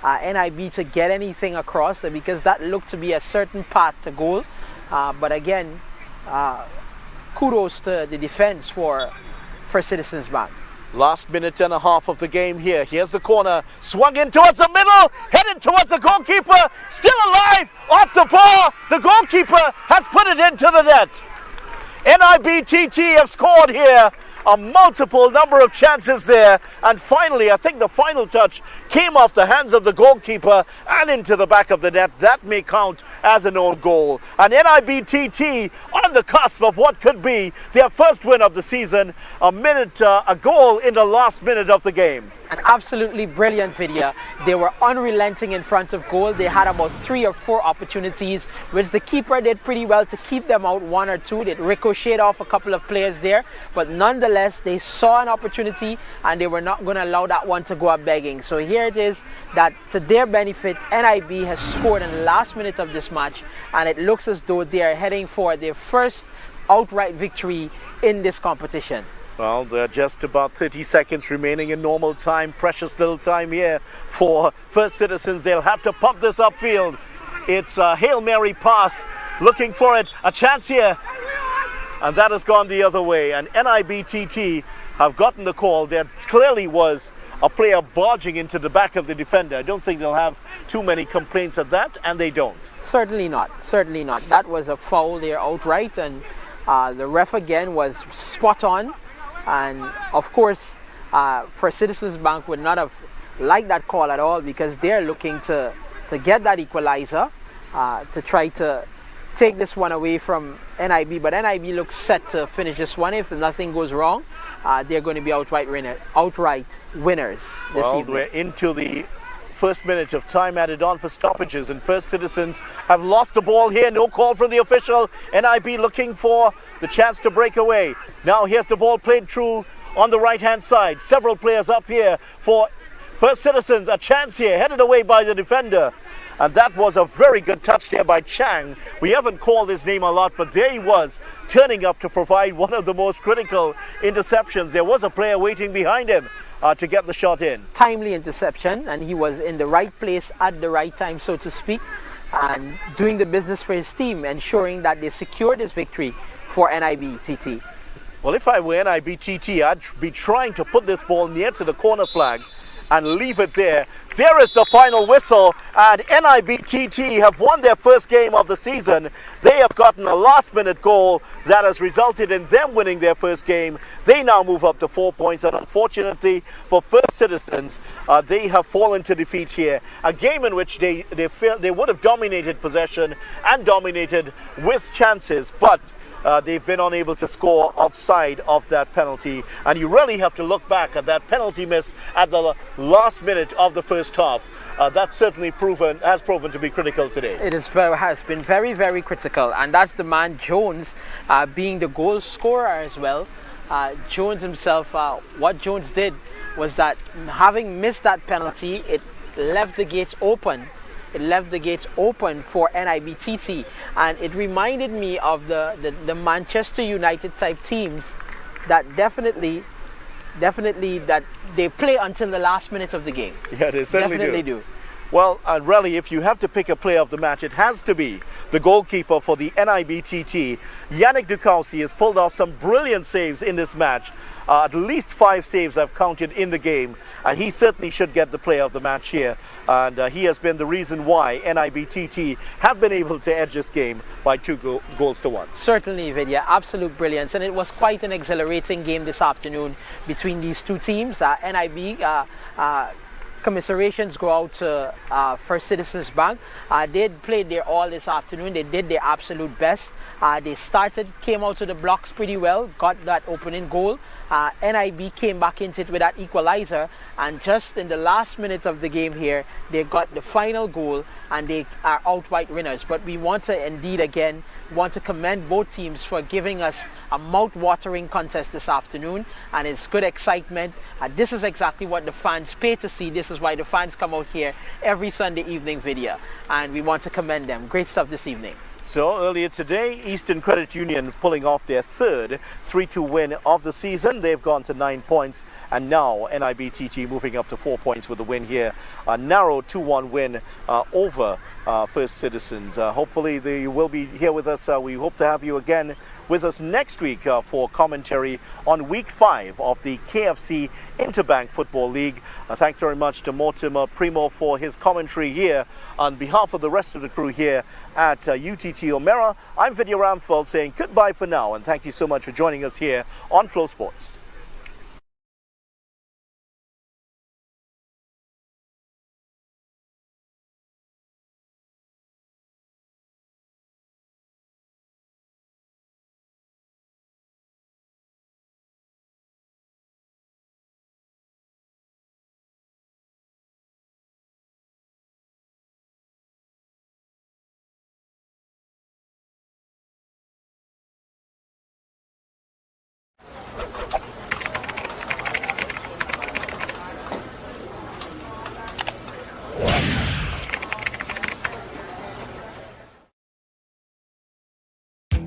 NIB to get anything across, because that looked to be a certain path to goal. But again, kudos to the defense for Citizens Bank. Last minute and a half of the game here. Here's the corner. Swung in towards the middle. Headed towards the goalkeeper. Still alive. Off the bar. The goalkeeper has put it into the net. NIBTT have scored here. A multiple number of chances there. And finally, I think the final touch came off the hands of the goalkeeper and into the back of the net. That may count as an own goal. And NIBTT on the cusp of what could be their first win of the season. A goal in the last minute of the game. An absolutely brilliant video. They were unrelenting in front of goal. They had about 3 or 4 opportunities, which the keeper did pretty well to keep them out 1 or 2. They ricocheted off a couple of players there, but nonetheless, they saw an opportunity and they were not going to allow that one to go up begging. So here it is that, to their benefit, NIB has scored in the last minute of this match, and it looks as though they are heading for their first outright victory in this competition. Well, there are just about 30 seconds remaining in normal time. Precious little time here for First Citizens. They'll have to pump this upfield. It's a Hail Mary pass. Looking for it. A chance here. And that has gone the other way. And NIBTT have gotten the call. There clearly was a player barging into the back of the defender. I don't think they'll have too many complaints of that, and they don't. Certainly not. Certainly not. That was a foul there outright, and the ref again was spot on. And of course, for Citizens Bank would not have liked that call at all, because they're looking to get that equalizer, to try to take this one away from NIB. But NIB looks set to finish this one. If nothing goes wrong, they're going to be outright winners this evening. We're into the first minute of time added on for stoppages, and First Citizens have lost the ball here. No call from the official. NIB looking for the chance to break away. Now here's the ball played through on the right hand side. Several players up here for First Citizens. A chance here, headed away by the defender. And that was a very good touch there by Chang. We haven't called his name a lot, but there he was, turning up to provide one of the most critical interceptions. There was a player waiting behind him to get the shot in. Timely interception, and he was in the right place at the right time, so to speak, and doing the business for his team, ensuring that they secured this victory for NIBTT. Well, if I were NIBTT, I'd be trying to put this ball near to the corner flag and leave it there. There is the final whistle, and NIBTT have won their first game of the season. They have gotten a last-minute goal that has resulted in them winning their first game. They now move up to 4 points, and unfortunately for First Citizens, they have fallen to defeat here. A game in which they would have dominated possession and dominated with chances, but they've been unable to score outside of that penalty. And you really have to look back at that penalty miss at the last minute of the first half. That's certainly has proven to be critical today. It has been very, very critical, and that's the man Jones being the goal scorer as well. Jones himself, what Jones did was that, having missed that penalty, it left the gates open. It left the gates open for NIBTT, and it reminded me of the Manchester United type teams that definitely that they play until the last minute of the game. Yeah, they certainly definitely do. Well, really, if you have to pick a player of the match, it has to be the goalkeeper for the NIBTT. Yannick Dukowski has pulled off some brilliant saves in this match. At least 5 saves I've counted in the game, and he certainly should get the player of the match here. And he has been the reason why NIBTT have been able to edge this game by 2 goals to 1. Certainly, Vidya, absolute brilliance, and it was quite an exhilarating game this afternoon between these two teams. NIB commiserations go out to First Citizens Bank. They played their all this afternoon. They did their absolute best. They came out to the blocks pretty well, got that opening goal. NIB came back into it with that equalizer, and just in the last minutes of the game here, they got the final goal and they are outright winners. But we want to indeed again want to commend both teams for giving us a mouth-watering contest this afternoon, and it's good excitement. This is exactly what the fans pay to see. This is why the fans come out here every Sunday evening video, and we want to commend them. Great stuff this evening. So earlier today, Eastern Credit Union pulling off their third 3-2 win of the season. They've gone to 9 points, and now NIBTT moving up to 4 points with the win here. A narrow 2-1 win over First Citizens. Hopefully they will be here with us. We hope to have you again with us next week for commentary on week 5 of the KFC Interbank Football League. Thanks very much to Mortimer Primo for his commentary here. On behalf of the rest of the crew here at Utt O'Mera, I'm Vidya Ramphal saying goodbye for now, and thank you so much for joining us here on Flow Sports.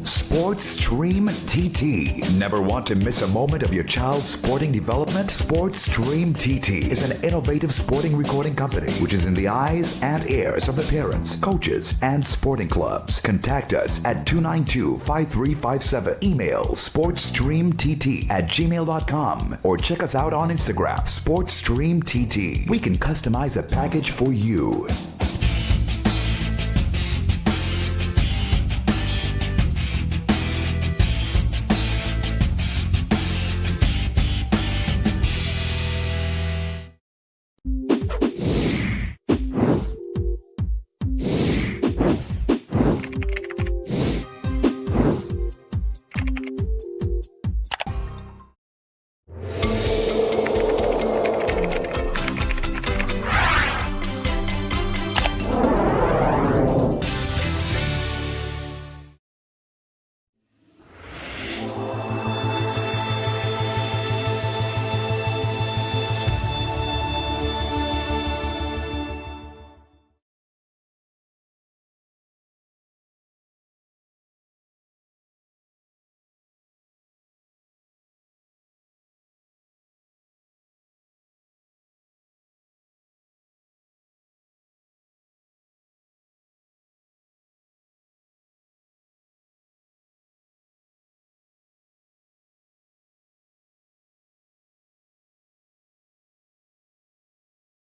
Sports Stream TT. Never want to miss a moment of your child's sporting development? Sports Stream TT is an innovative sporting recording company which is in the eyes and ears of the parents, coaches, and sporting clubs. Contact us at 292-5357. Email sportsstreamtt@gmail.com or check us out on Instagram, Sports Stream TT. We can customize a package for you.